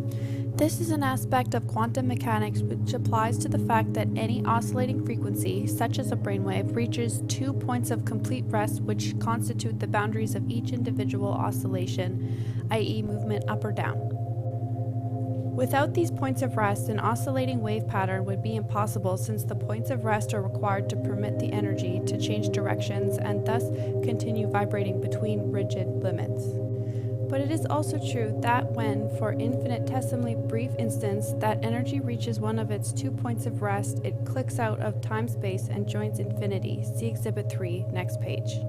This is an aspect of quantum mechanics which applies to the fact that any oscillating frequency, such as a brainwave, reaches 2 points of complete rest which constitute the boundaries of each individual oscillation, i.e. movement up or down. Without these points of rest, an oscillating wave pattern would be impossible since the points of rest are required to permit the energy to change directions and thus continue vibrating between rigid limits. But it is also true that when, for infinitesimally brief instants, that energy reaches one of its 2 points of rest, it clicks out of time-space and joins infinity. See Exhibit 3, next page.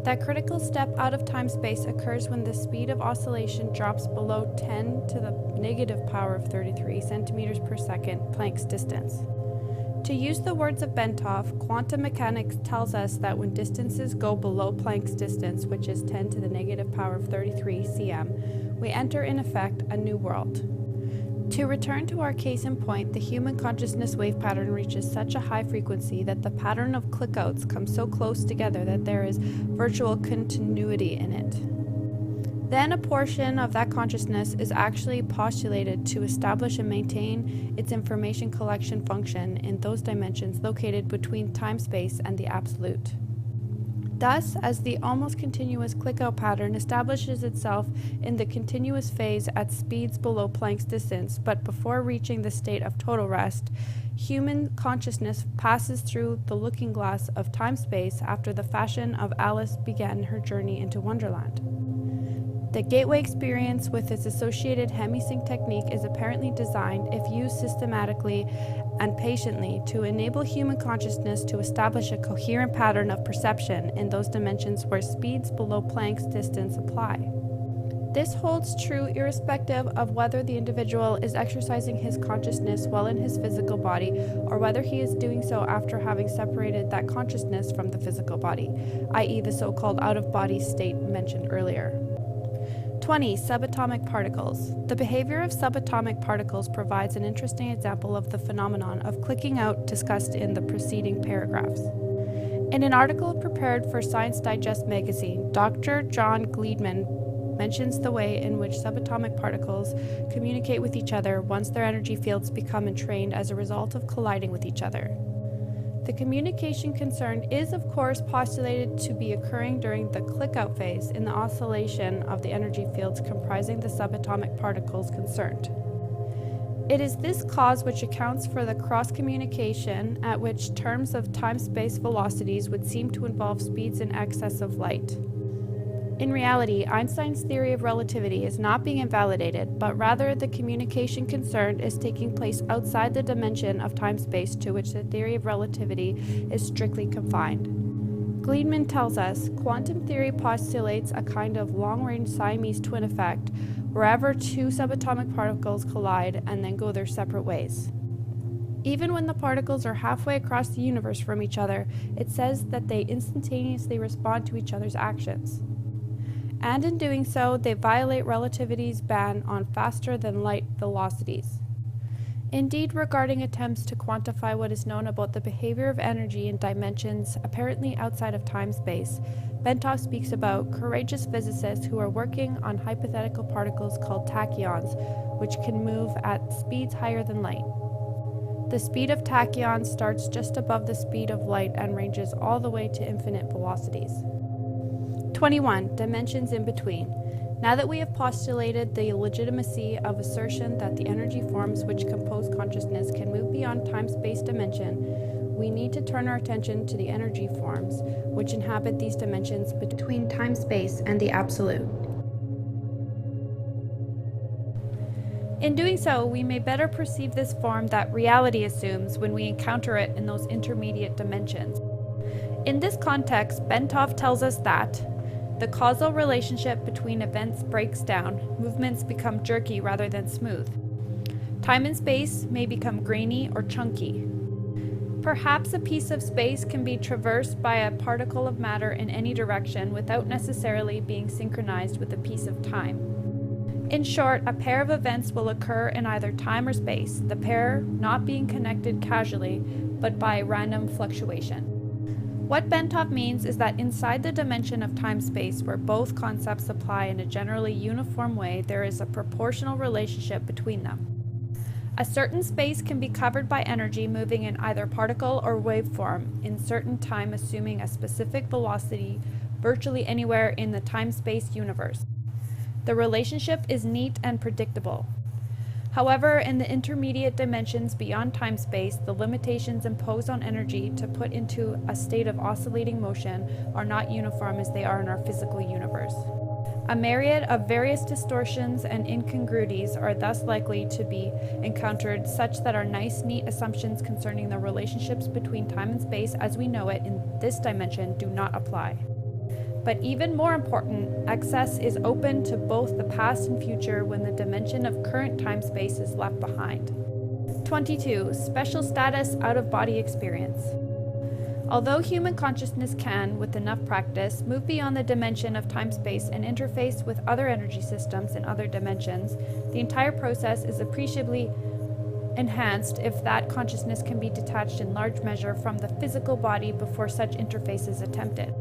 That critical step out of time-space occurs when the speed of oscillation drops below 10 to the negative power of 33 centimeters per second, Planck's distance. To use the words of Bentov, quantum mechanics tells us that when distances go below Planck's distance, which is 10 to the negative power of 33 cm, we enter in effect a new world. To return to our case in point, the human consciousness wave pattern reaches such a high frequency that the pattern of clickouts comes so close together that there is virtual continuity in it. Then a portion of that consciousness is actually postulated to establish and maintain its information collection function in those dimensions located between time-space and the absolute. Thus, as the almost continuous click-out pattern establishes itself in the continuous phase at speeds below Planck's distance, but before reaching the state of total rest, human consciousness passes through the looking glass of time-space after the fashion of Alice began her journey into Wonderland. The gateway experience with its associated hemi-sync technique is apparently designed, if used systematically and patiently, to enable human consciousness to establish a coherent pattern of perception in those dimensions where speeds below Planck's distance apply. This holds true irrespective of whether the individual is exercising his consciousness while in his physical body, or whether he is doing so after having separated that consciousness from the physical body, i.e. the so-called out-of-body state mentioned earlier. 20. Subatomic particles. The behavior of subatomic particles provides an interesting example of the phenomenon of clicking out discussed in the preceding paragraphs. In an article prepared for Science Digest magazine, Dr. John Gleedman mentions the way in which subatomic particles communicate with each other once their energy fields become entrained as a result of colliding with each other. The communication concerned is, of course, postulated to be occurring during the click-out phase in the oscillation of the energy fields comprising the subatomic particles concerned. It is this cause which accounts for the cross-communication at which terms of time-space velocities would seem to involve speeds in excess of light. In reality, Einstein's theory of relativity is not being invalidated, but rather the communication concerned is taking place outside the dimension of time-space to which the theory of relativity is strictly confined. Gleedman tells us, quantum theory postulates a kind of long-range Siamese twin effect, wherever two subatomic particles collide and then go their separate ways. Even when the particles are halfway across the universe from each other, it says that they instantaneously respond to each other's actions. And in doing so, they violate relativity's ban on faster-than-light velocities. Indeed, regarding attempts to quantify what is known about the behavior of energy in dimensions apparently outside of time-space, Bentov speaks about courageous physicists who are working on hypothetical particles called tachyons, which can move at speeds higher than light. The speed of tachyons starts just above the speed of light and ranges all the way to infinite velocities. 21. Dimensions in between. Now that we have postulated the legitimacy of assertion that the energy forms which compose consciousness can move beyond time-space dimension, we need to turn our attention to the energy forms which inhabit these dimensions between time-space and the absolute. In doing so, we may better perceive this form that reality assumes when we encounter it in those intermediate dimensions. In this context, Bentov tells us that the causal relationship between events breaks down, movements become jerky rather than smooth. Time and space may become grainy or chunky. Perhaps a piece of space can be traversed by a particle of matter in any direction without necessarily being synchronized with a piece of time. In short, a pair of events will occur in either time or space, the pair not being connected casually, but by random fluctuation. What Bentov means is that inside the dimension of time-space, where both concepts apply in a generally uniform way, there is a proportional relationship between them. A certain space can be covered by energy moving in either particle or waveform in certain time, assuming a specific velocity virtually anywhere in the time-space universe. The relationship is neat and predictable. However, in the intermediate dimensions beyond time-space, the limitations imposed on energy to put into a state of oscillating motion are not uniform as they are in our physical universe. A myriad of various distortions and incongruities are thus likely to be encountered, such that our nice, neat assumptions concerning the relationships between time and space as we know it in this dimension do not apply. But even more important, access is open to both the past and future when the dimension of current time-space is left behind. 22. Special status out-of-body experience. Although human consciousness can, with enough practice, move beyond the dimension of time-space and interface with other energy systems in other dimensions, the entire process is appreciably enhanced if that consciousness can be detached in large measure from the physical body before such interface is attempted.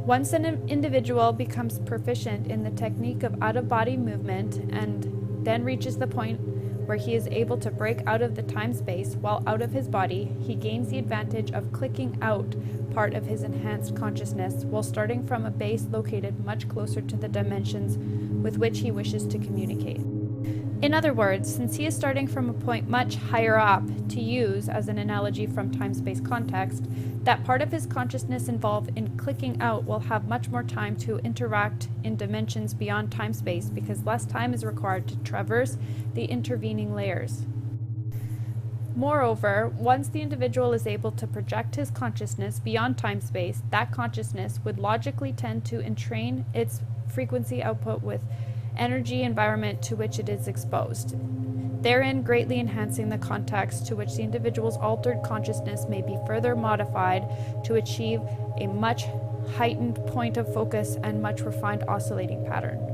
Once an individual becomes proficient in the technique of out-of-body movement and then reaches the point where he is able to break out of the time-space while out of his body, he gains the advantage of clicking out part of his enhanced consciousness while starting from a base located much closer to the dimensions with which he wishes to communicate. In other words, since he is starting from a point much higher up, to use as an analogy from time-space context, that part of his consciousness involved in clicking out will have much more time to interact in dimensions beyond time-space because less time is required to traverse the intervening layers. Moreover, once the individual is able to project his consciousness beyond time-space, that consciousness would logically tend to entrain its frequency output with energy environment to which it is exposed, therein greatly enhancing the context to which the individual's altered consciousness may be further modified to achieve a much heightened point of focus and much refined oscillating pattern.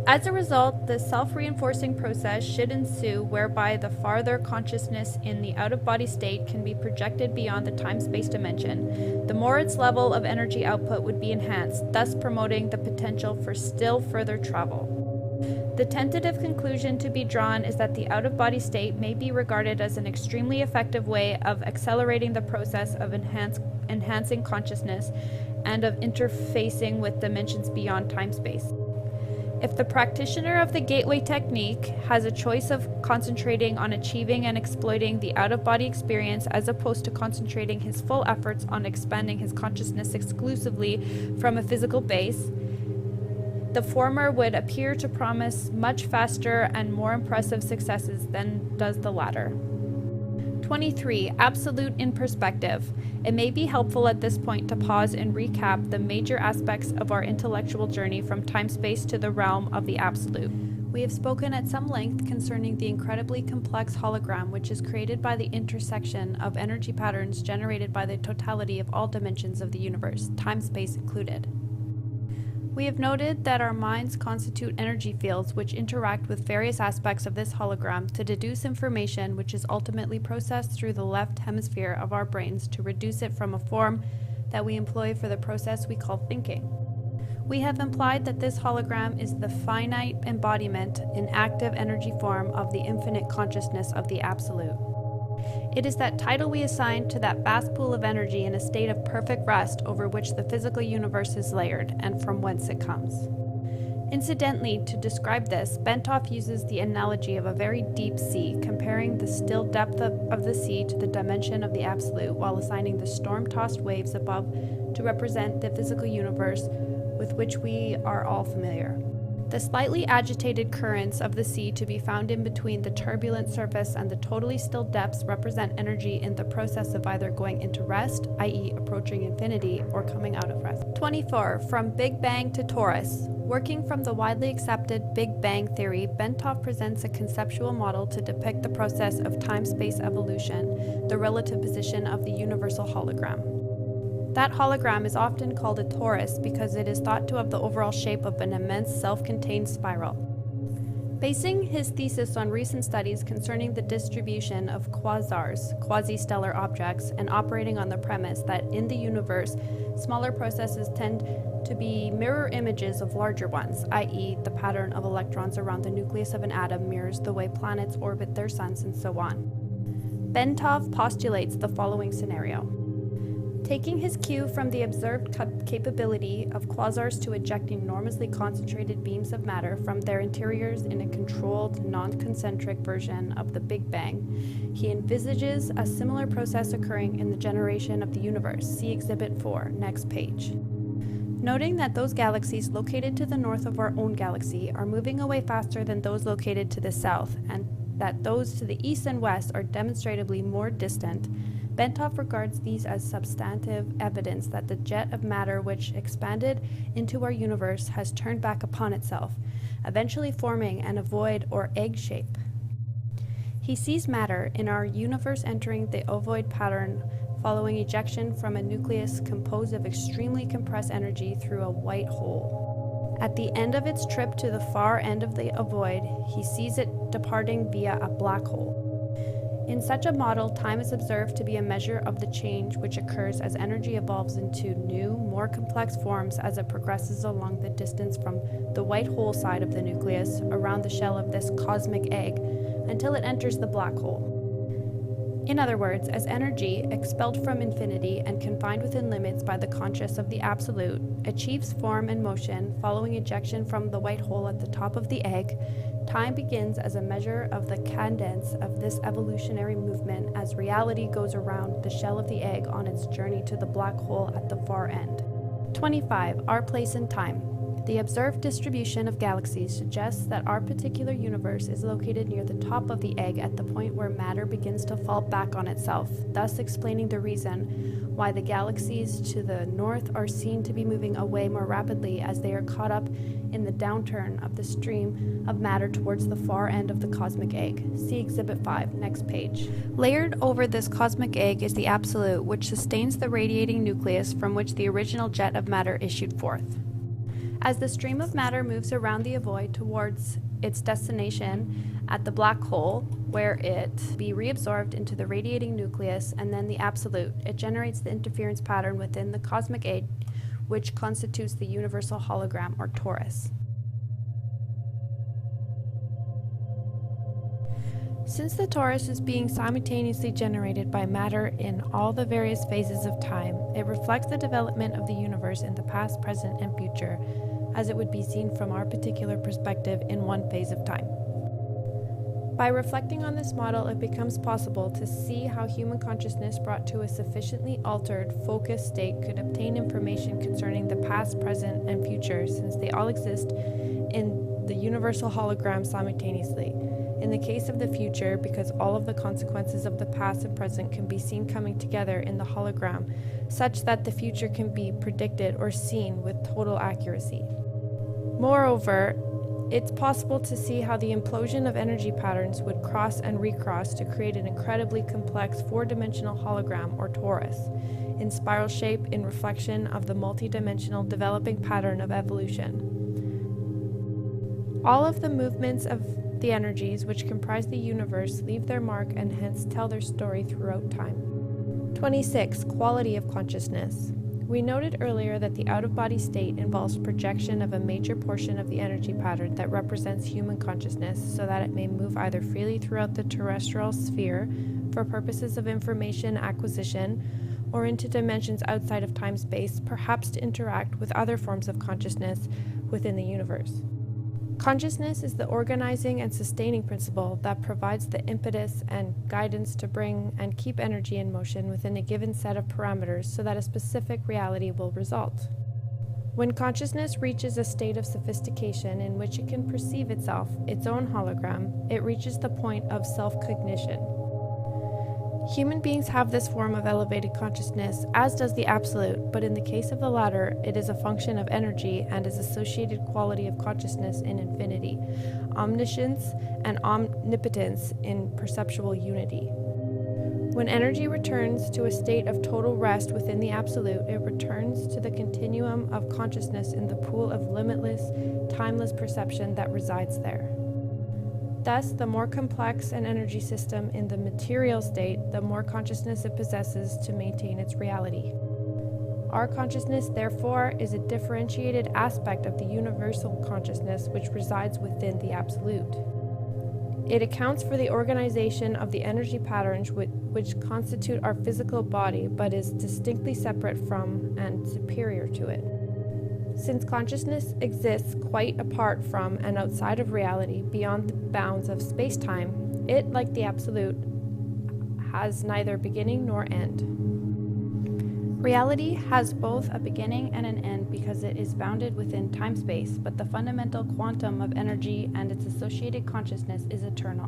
As a result, the self-reinforcing process should ensue whereby the farther consciousness in the out-of-body state can be projected beyond the time-space dimension, the more its level of energy output would be enhanced, thus promoting the potential for still further travel. The tentative conclusion to be drawn is that the out-of-body state may be regarded as an extremely effective way of accelerating the process of enhancing consciousness and of interfacing with dimensions beyond time-space. If the practitioner of the gateway technique has a choice of concentrating on achieving and exploiting the out-of-body experience as opposed to concentrating his full efforts on expanding his consciousness exclusively from a physical base, the former would appear to promise much faster and more impressive successes than does the latter. 23. Absolute in perspective. It may be helpful at this point to pause and recap the major aspects of our intellectual journey from time-space to the realm of the absolute. We have spoken at some length concerning the incredibly complex hologram which is created by the intersection of energy patterns generated by the totality of all dimensions of the universe, time-space included. We have noted that our minds constitute energy fields which interact with various aspects of this hologram to deduce information which is ultimately processed through the left hemisphere of our brains to reduce it from a form that we employ for the process we call thinking. We have implied that this hologram is the finite embodiment in active energy form of the infinite consciousness of the Absolute. It is that title we assign to that vast pool of energy in a state of perfect rest over which the physical universe is layered, and from whence it comes. Incidentally, to describe this, Bentoff uses the analogy of a very deep sea, comparing the still depth of the sea to the dimension of the Absolute, while assigning the storm-tossed waves above to represent the physical universe with which we are all familiar. The slightly agitated currents of the sea to be found in between the turbulent surface and the totally still depths represent energy in the process of either going into rest, i.e. approaching infinity, or coming out of rest. 24. From Big Bang to Torus. Working from the widely accepted Big Bang theory, Bentoff presents a conceptual model to depict the process of time-space evolution, the relative position of the universal hologram. That hologram is often called a torus because it is thought to have the overall shape of an immense self-contained spiral. Basing his thesis on recent studies concerning the distribution of quasars, quasi-stellar objects, and operating on the premise that in the universe, smaller processes tend to be mirror images of larger ones, i.e. the pattern of electrons around the nucleus of an atom mirrors the way planets orbit their suns and so on. Bentoff postulates the following scenario. Taking his cue from the observed capability of quasars to eject enormously concentrated beams of matter from their interiors in a controlled, non-concentric version of the Big Bang, he envisages a similar process occurring in the generation of the universe. See Exhibit 4, next page. Noting that those galaxies located to the north of our own galaxy are moving away faster than those located to the south, and that those to the east and west are demonstrably more distant, Bentoff regards these as substantive evidence that the jet of matter which expanded into our universe has turned back upon itself, eventually forming an ovoid or egg shape. He sees matter in our universe entering the ovoid pattern following ejection from a nucleus composed of extremely compressed energy through a white hole. At the end of its trip to the far end of the ovoid, he sees it departing via a black hole. In such a model, time is observed to be a measure of the change which occurs as energy evolves into new, more complex forms as it progresses along the distance from the white hole side of the nucleus around the shell of this cosmic egg until it enters the black hole. In other words, as energy, expelled from infinity and confined within limits by the conscious of the Absolute, achieves form and motion following ejection from the white hole at the top of the egg, time begins as a measure of the cadence of this evolutionary movement as reality goes around the shell of the egg on its journey to the black hole at the far end. 25. Our place in time. The observed distribution of galaxies suggests that our particular universe is located near the top of the egg at the point where matter begins to fall back on itself, thus explaining the reason why the galaxies to the north are seen to be moving away more rapidly as they are caught up in the downturn of the stream of matter towards the far end of the cosmic egg. See Exhibit 5, next page. Layered over this cosmic egg is the Absolute, which sustains the radiating nucleus from which the original jet of matter issued forth. As the stream of matter moves around the ovoid towards its destination at the black hole, where it be reabsorbed into the radiating nucleus and then the Absolute, it generates the interference pattern within the cosmic egg, which constitutes the universal hologram or torus. Since the torus is being simultaneously generated by matter in all the various phases of time, it reflects the development of the universe in the past, present, and future, as it would be seen from our particular perspective in one phase of time. By reflecting on this model, it becomes possible to see how human consciousness brought to a sufficiently altered, focused state could obtain information concerning the past, present, and future, since they all exist in the universal hologram simultaneously. In the case of the future, because all of the consequences of the past and present can be seen coming together in the hologram, such that the future can be predicted or seen with total accuracy. Moreover, it's possible to see how the implosion of energy patterns would cross and recross to create an incredibly complex four-dimensional hologram or torus, in spiral shape in reflection of the multi-dimensional developing pattern of evolution. All of the movements of the energies which comprise the universe leave their mark and hence tell their story throughout time. 26. Quality of consciousness. We noted earlier that the out-of-body state involves projection of a major portion of the energy pattern that represents human consciousness so that it may move either freely throughout the terrestrial sphere for purposes of information acquisition or into dimensions outside of time-space, perhaps to interact with other forms of consciousness within the universe. Consciousness is the organizing and sustaining principle that provides the impetus and guidance to bring and keep energy in motion within a given set of parameters so that a specific reality will result. When consciousness reaches a state of sophistication in which it can perceive itself, its own hologram, it reaches the point of self-cognition. Human beings have this form of elevated consciousness, as does the Absolute, but in the case of the latter, it is a function of energy and is associated quality of consciousness in infinity, omniscience and omnipotence in perceptual unity. When energy returns to a state of total rest within the Absolute, it returns to the continuum of consciousness in the pool of limitless, timeless perception that resides there. Thus, the more complex an energy system in the material state, the more consciousness it possesses to maintain its reality. Our consciousness, therefore, is a differentiated aspect of the universal consciousness which resides within the Absolute. It accounts for the organization of the energy patterns which constitute our physical body, but is distinctly separate from and superior to it. Since consciousness exists quite apart from and outside of reality, beyond the bounds of space-time, it, like the Absolute, has neither beginning nor end. Reality has both a beginning and an end because it is bounded within time-space, but the fundamental quantum of energy and its associated consciousness is eternal.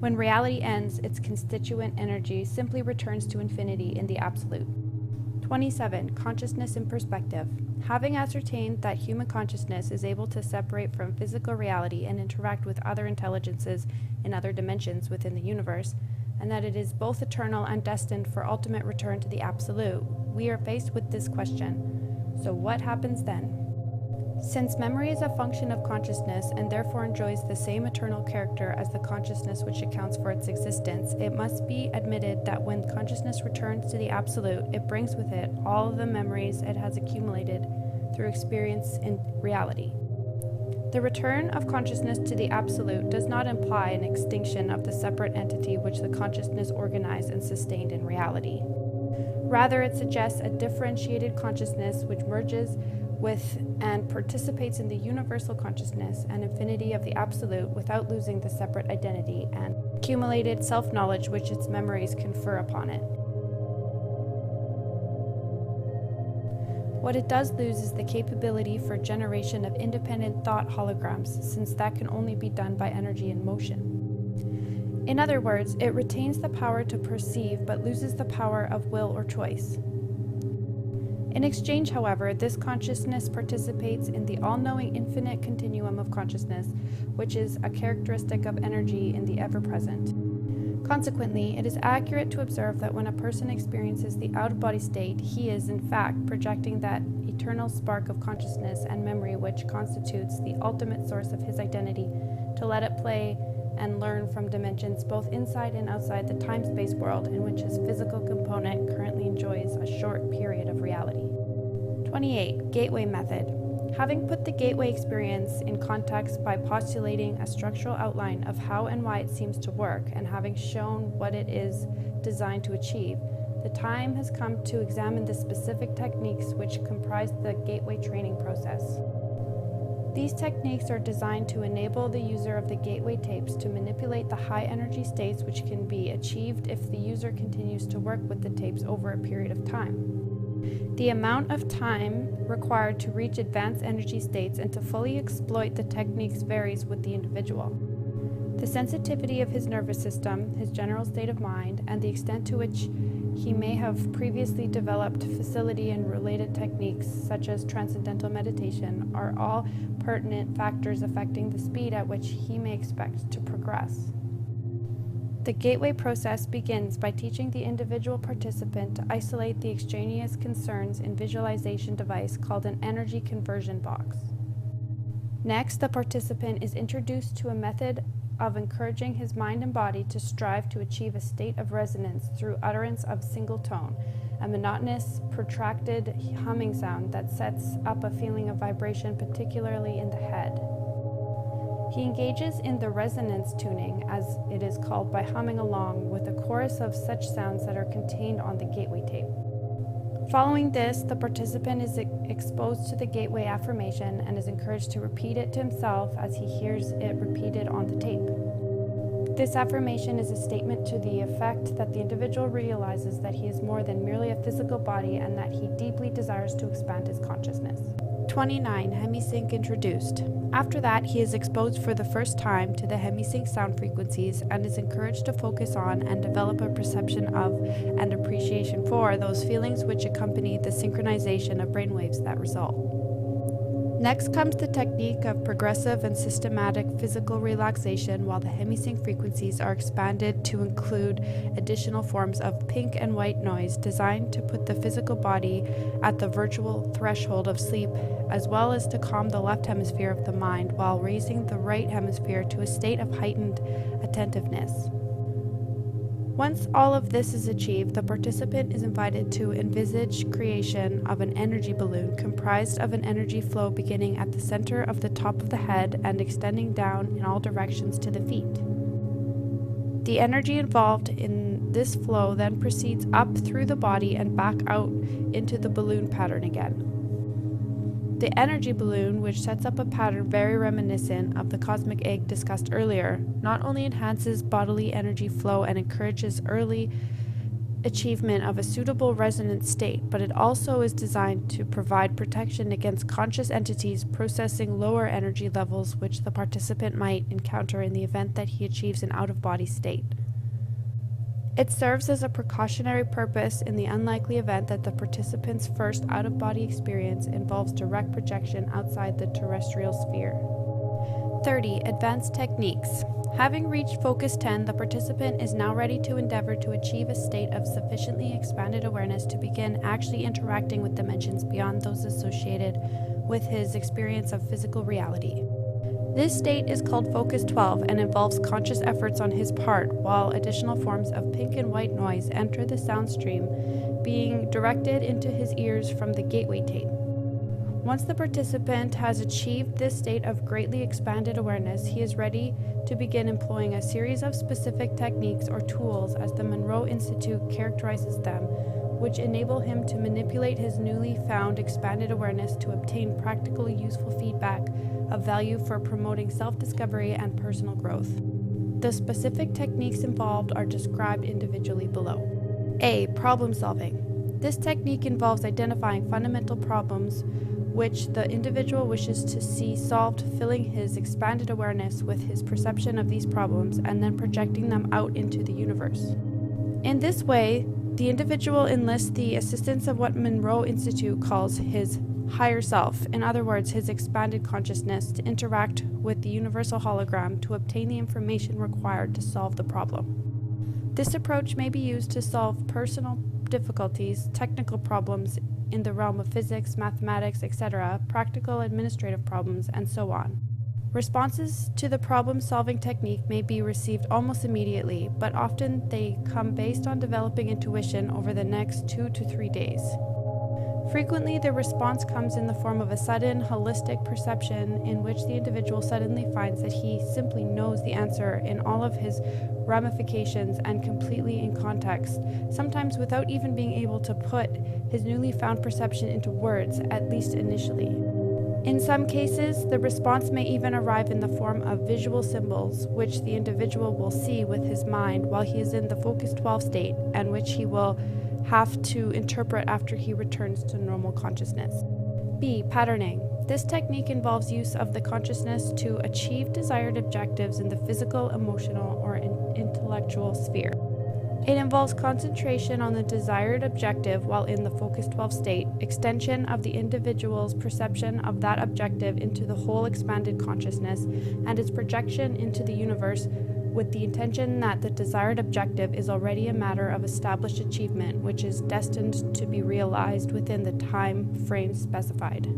When reality ends, its constituent energy simply returns to infinity in the Absolute. 27. Consciousness in perspective. Having ascertained that human consciousness is able to separate from physical reality and interact with other intelligences in other dimensions within the universe, and that it is both eternal and destined for ultimate return to the Absolute, we are faced with this question: so what happens then? Since memory is a function of consciousness and therefore enjoys the same eternal character as the consciousness which accounts for its existence, it must be admitted that when consciousness returns to the Absolute, it brings with it all of the memories it has accumulated through experience in reality. The return of consciousness to the absolute does not imply an extinction of the separate entity which the consciousness organized and sustained in reality. Rather, it suggests a differentiated consciousness which merges with and participates in the universal consciousness and infinity of the absolute without losing the separate identity and accumulated self-knowledge which its memories confer upon it. What it does lose is the capability for generation of independent thought holograms, since that can only be done by energy in motion. In other words, it retains the power to perceive but loses the power of will or choice. In exchange, however, this consciousness participates in the all-knowing infinite continuum of consciousness, which is a characteristic of energy in the ever-present. Consequently, it is accurate to observe that when a person experiences the out-of-body state, he is, in fact, projecting that eternal spark of consciousness and memory which constitutes the ultimate source of his identity, to let it play and learn from dimensions both inside and outside the time-space world in which his physical component currently enjoys a short period of reality. 28. Gateway method. Having put the gateway experience in context by postulating a structural outline of how and why it seems to work, and having shown what it is designed to achieve, the time has come to examine the specific techniques which comprise the gateway training process. These techniques are designed to enable the user of the gateway tapes to manipulate the high energy states which can be achieved if the user continues to work with the tapes over a period of time. The amount of time required to reach advanced energy states and to fully exploit the techniques varies with the individual. The sensitivity of his nervous system, his general state of mind, and the extent to which he may have previously developed facility in related techniques such as transcendental meditation are all pertinent factors affecting the speed at which he may expect to progress. The gateway process begins by teaching the individual participant to isolate the extraneous concerns in visualization device called an energy conversion box. Next, the participant is introduced to a method of encouraging his mind and body to strive to achieve a state of resonance through utterance of single tone, a monotonous, protracted humming sound that sets up a feeling of vibration, particularly in the head. He engages in the resonance tuning, as it is called, by humming along with a chorus of such sounds that are contained on the gateway tape. Following this, the participant is exposed to the gateway affirmation and is encouraged to repeat it to himself as he hears it repeated on the tape. This affirmation is a statement to the effect that the individual realizes that he is more than merely a physical body and that he deeply desires to expand his consciousness. 29. Hemi-sync introduced. After that, he is exposed for the first time to the hemi-sync sound frequencies and is encouraged to focus on and develop a perception of and appreciation for those feelings which accompany the synchronization of brainwaves that result. Next comes the technique of progressive and systematic physical relaxation, while the hemi-sync frequencies are expanded to include additional forms of pink and white noise designed to put the physical body at the virtual threshold of sleep, as well as to calm the left hemisphere of the mind while raising the right hemisphere to a state of heightened attentiveness. Once all of this is achieved, the participant is invited to envisage creation of an energy balloon comprised of an energy flow beginning at the center of the top of the head and extending down in all directions to the feet. The energy involved in this flow then proceeds up through the body and back out into the balloon pattern again. The energy balloon, which sets up a pattern very reminiscent of the cosmic egg discussed earlier, not only enhances bodily energy flow and encourages early achievement of a suitable resonant state, but it also is designed to provide protection against conscious entities processing lower energy levels which the participant might encounter in the event that he achieves an out-of-body state. It serves as a precautionary purpose in the unlikely event that the participant's first out-of-body experience involves direct projection outside the terrestrial sphere. 30. Advanced techniques. Having reached Focus 10, the participant is now ready to endeavor to achieve a state of sufficiently expanded awareness to begin actually interacting with dimensions beyond those associated with his experience of physical reality. This state is called Focus 12 and involves conscious efforts on his part, while additional forms of pink and white noise enter the sound stream, being directed into his ears from the gateway tape. Once the participant has achieved this state of greatly expanded awareness, he is ready to begin employing a series of specific techniques or tools, as the Monroe Institute characterizes them, which enable him to manipulate his newly found expanded awareness to obtain practically useful feedback of value for promoting self-discovery and personal growth. The specific techniques involved are described individually below. A. Problem solving. This technique involves identifying fundamental problems which the individual wishes to see solved, filling his expanded awareness with his perception of these problems, and then projecting them out into the universe. In this way, the individual enlists the assistance of what Monroe Institute calls his higher self, in other words, his expanded consciousness, to interact with the universal hologram to obtain the information required to solve the problem. This approach may be used to solve personal difficulties, technical problems in the realm of physics, mathematics, etc., practical administrative problems, and so on. Responses to the problem-solving technique may be received almost immediately, but often they come based on developing intuition over the next 2 to 3 days. Frequently, the response comes in the form of a sudden, holistic perception in which the individual suddenly finds that he simply knows the answer in all of his ramifications and completely in context, sometimes without even being able to put his newly found perception into words, at least initially. In some cases, the response may even arrive in the form of visual symbols, which the individual will see with his mind while he is in the Focus 12 state, and which he will have to interpret after he returns to normal consciousness. B. Patterning. This technique involves use of the consciousness to achieve desired objectives in the physical, emotional, or intellectual sphere. It involves concentration on the desired objective while in the Focus 12 state, extension of the individual's perception of that objective into the whole expanded consciousness, and its projection into the universe with the intention that the desired objective is already a matter of established achievement, which is destined to be realized within the time frame specified.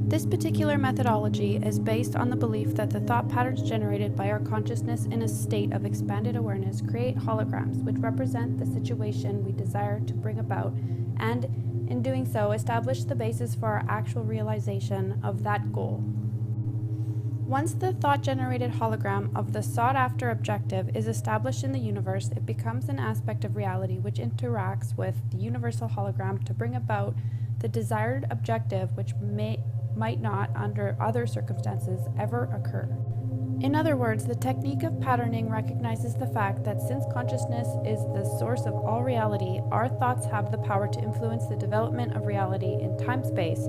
This particular methodology is based on the belief that the thought patterns generated by our consciousness in a state of expanded awareness create holograms which represent the situation we desire to bring about, and in doing so establish the basis for our actual realization of that goal. Once the thought-generated hologram of the sought-after objective is established in the universe, it becomes an aspect of reality which interacts with the universal hologram to bring about the desired objective, which might not, under other circumstances, ever occur. In other words, the technique of patterning recognizes the fact that since consciousness is the source of all reality, our thoughts have the power to influence the development of reality in time-space,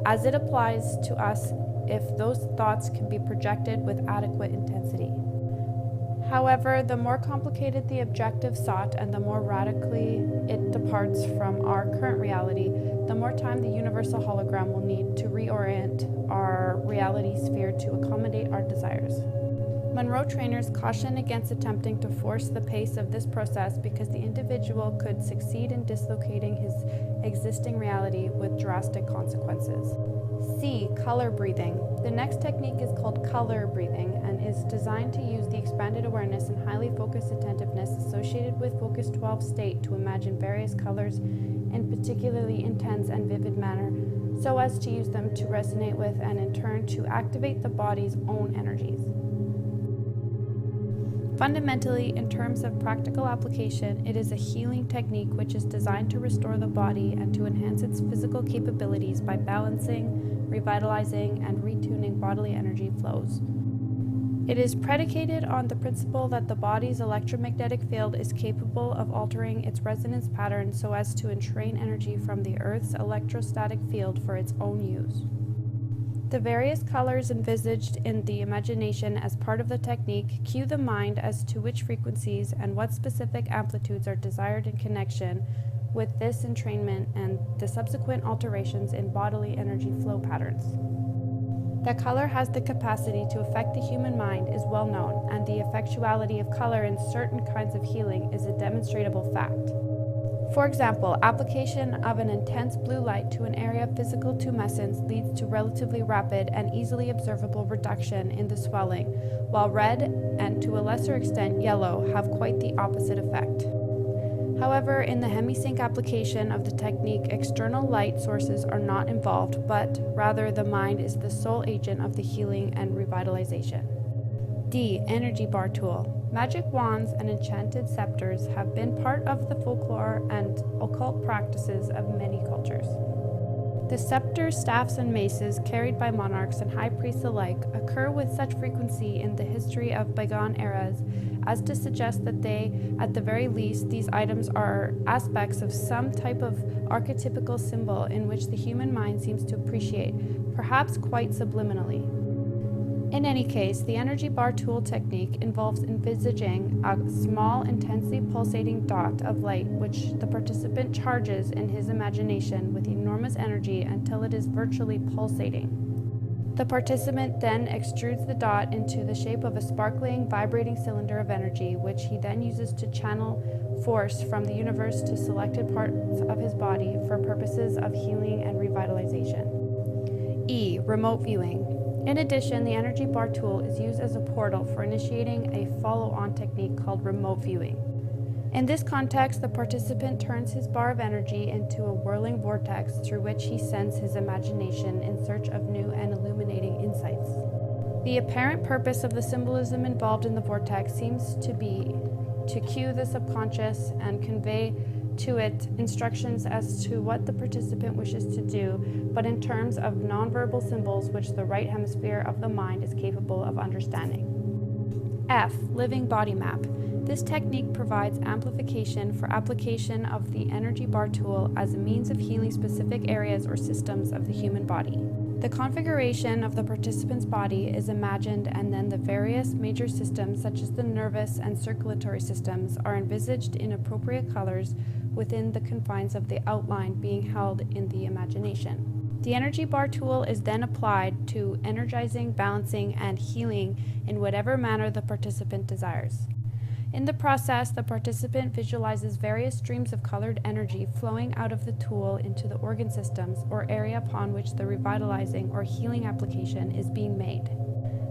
as it applies to us if those thoughts can be projected with adequate intensity. However, the more complicated the objective sought and the more radically it departs from our current reality, the more time the universal hologram will need to reorient our reality sphere to accommodate our desires. Monroe trainers caution against attempting to force the pace of this process because the individual could succeed in dislocating his existing reality with drastic consequences. C. Color breathing. The next technique is called color breathing and is designed to use the expanded awareness and highly focused attentiveness associated with Focus 12 state to imagine various colors in particularly intense and vivid manner, so as to use them to resonate with and in turn to activate the body's own energies. Fundamentally, in terms of practical application, it is a healing technique which is designed to restore the body and to enhance its physical capabilities by balancing, revitalizing, and retuning bodily energy flows. It is predicated on the principle that the body's electromagnetic field is capable of altering its resonance pattern so as to entrain energy from the Earth's electrostatic field for its own use. The various colors envisaged in the imagination as part of the technique cue the mind as to which frequencies and what specific amplitudes are desired in connection with this entrainment and the subsequent alterations in bodily energy flow patterns. That color has the capacity to affect the human mind is well known, and the effectuality of color in certain kinds of healing is a demonstrable fact. For example, application of an intense blue light to an area of physical tumescence leads to relatively rapid and easily observable reduction in the swelling, while red and to a lesser extent yellow have quite the opposite effect. However, in the hemi-sync application of the technique, external light sources are not involved, but rather the mind is the sole agent of the healing and revitalization. D. Energy bar tool. Magic wands and enchanted scepters have been part of the folklore and occult practices of many cultures. The scepters, staffs, and maces carried by monarchs and high priests alike occur with such frequency in the history of bygone eras as to suggest that at the very least, these items are aspects of some type of archetypical symbol in which the human mind seems to appreciate, perhaps quite subliminally. In any case, the energy bar tool technique involves envisaging a small, intensely pulsating dot of light which the participant charges in his imagination with enormous energy until it is virtually pulsating. The participant then extrudes the dot into the shape of a sparkling, vibrating cylinder of energy, which he then uses to channel force from the universe to selected parts of his body for purposes of healing and revitalization. E. Remote viewing. In addition, the energy bar tool is used as a portal for initiating a follow-on technique called remote viewing. In this context, the participant turns his bar of energy into a whirling vortex through which he sends his imagination in search of new and illuminating insights. The apparent purpose of the symbolism involved in the vortex seems to be to cue the subconscious and convey to it instructions as to what the participant wishes to do, but in terms of nonverbal symbols which the right hemisphere of the mind is capable of understanding. F. Living body map. This technique provides amplification for application of the energy bar tool as a means of healing specific areas or systems of the human body. The configuration of the participant's body is imagined, and then the various major systems such as the nervous and circulatory systems are envisaged in appropriate colors within the confines of the outline being held in the imagination. The energy bar tool is then applied to energizing, balancing, and healing in whatever manner the participant desires. In the process, the participant visualizes various streams of colored energy flowing out of the tool into the organ systems or area upon which the revitalizing or healing application is being made.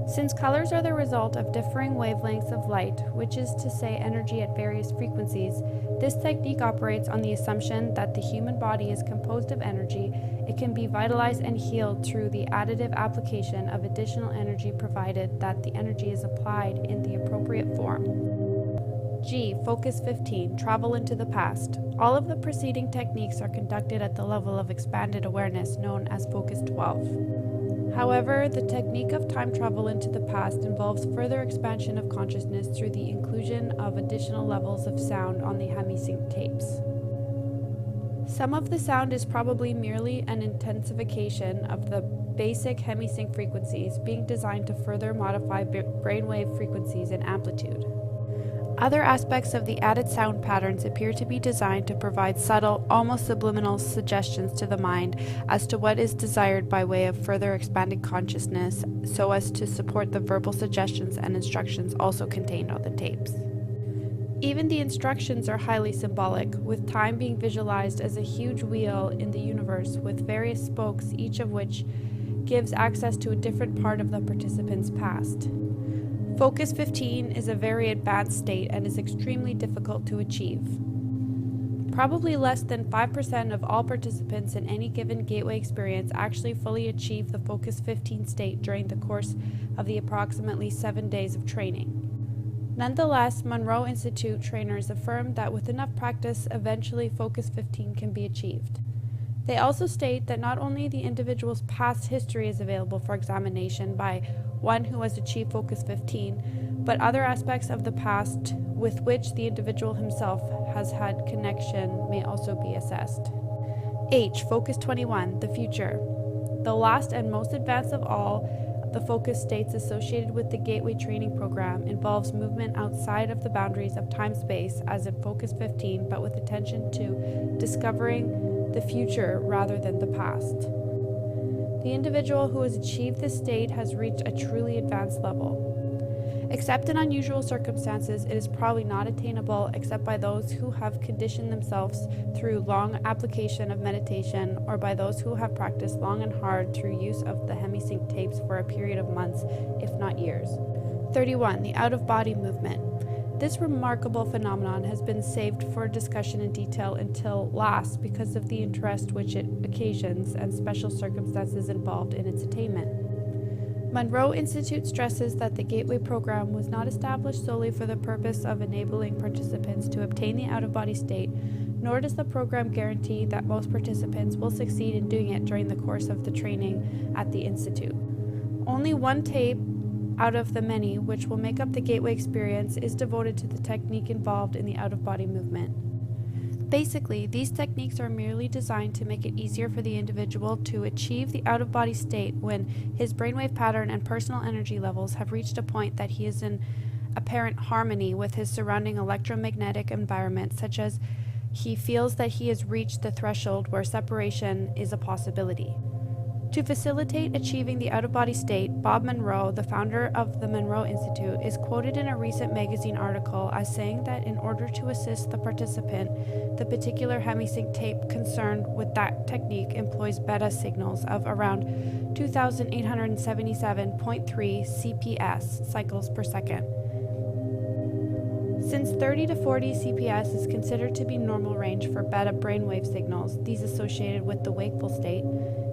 Since colors are the result of differing wavelengths of light, which is to say energy at various frequencies, this technique operates on the assumption that the human body is composed of energy. It can be vitalized and healed through the additive application of additional energy provided that the energy is applied in the appropriate form. G. Focus 15. Travel into the past. All of the preceding techniques are conducted at the level of expanded awareness known as Focus 12. However, the technique of time travel into the past involves further expansion of consciousness through the inclusion of additional levels of sound on the hemi-sync tapes. Some of the sound is probably merely an intensification of the basic hemi-sync frequencies being designed to further modify brainwave frequencies and amplitude. Other aspects of the added sound patterns appear to be designed to provide subtle, almost subliminal suggestions to the mind as to what is desired by way of further expanded consciousness, so as to support the verbal suggestions and instructions also contained on the tapes. Even the instructions are highly symbolic, with time being visualized as a huge wheel in the universe with various spokes, each of which gives access to a different part of the participant's past. Focus 15 is a very advanced state and is extremely difficult to achieve. Probably less than 5% of all participants in any given gateway experience actually fully achieve the Focus 15 state during the course of the approximately 7 days of training. Nonetheless, Monroe Institute trainers affirm that with enough practice, eventually Focus 15 can be achieved. They also state that not only the individual's past history is available for examination by one who has achieved Focus 15, but other aspects of the past with which the individual himself has had connection may also be assessed. H. Focus 21, the future. The last and most advanced of all the focus states associated with the Gateway training program involves movement outside of the boundaries of time-space as in Focus 15, but with attention to discovering the future rather than the past. The individual who has achieved this state has reached a truly advanced level. Except in unusual circumstances, it is probably not attainable except by those who have conditioned themselves through long application of meditation, or by those who have practiced long and hard through use of the hemi-sync tapes for a period of months, if not years. 31. The out-of-body movement. This remarkable phenomenon has been saved for discussion in detail until last because of the interest which it occasions and special circumstances involved in its attainment. Monroe Institute stresses that the Gateway Program was not established solely for the purpose of enabling participants to obtain the out-of-body state, nor does the program guarantee that most participants will succeed in doing it during the course of the training at the Institute. Only one tape out of the many which will make up the Gateway experience is devoted to the technique involved in the out-of-body movement. Basically, these techniques are merely designed to make it easier for the individual to achieve the out-of-body state when his brainwave pattern and personal energy levels have reached a point that he is in apparent harmony with his surrounding electromagnetic environment, such as he feels that he has reached the threshold where separation is a possibility. To facilitate achieving the out-of-body state, Bob Monroe, the founder of the Monroe Institute, is quoted in a recent magazine article as saying that in order to assist the participant, the particular hemi-sync tape concerned with that technique employs beta signals of around 2,877.3 CPS cycles per second. Since 30 to 40 CPS is considered to be normal range for beta brainwave signals, these associated with the wakeful state,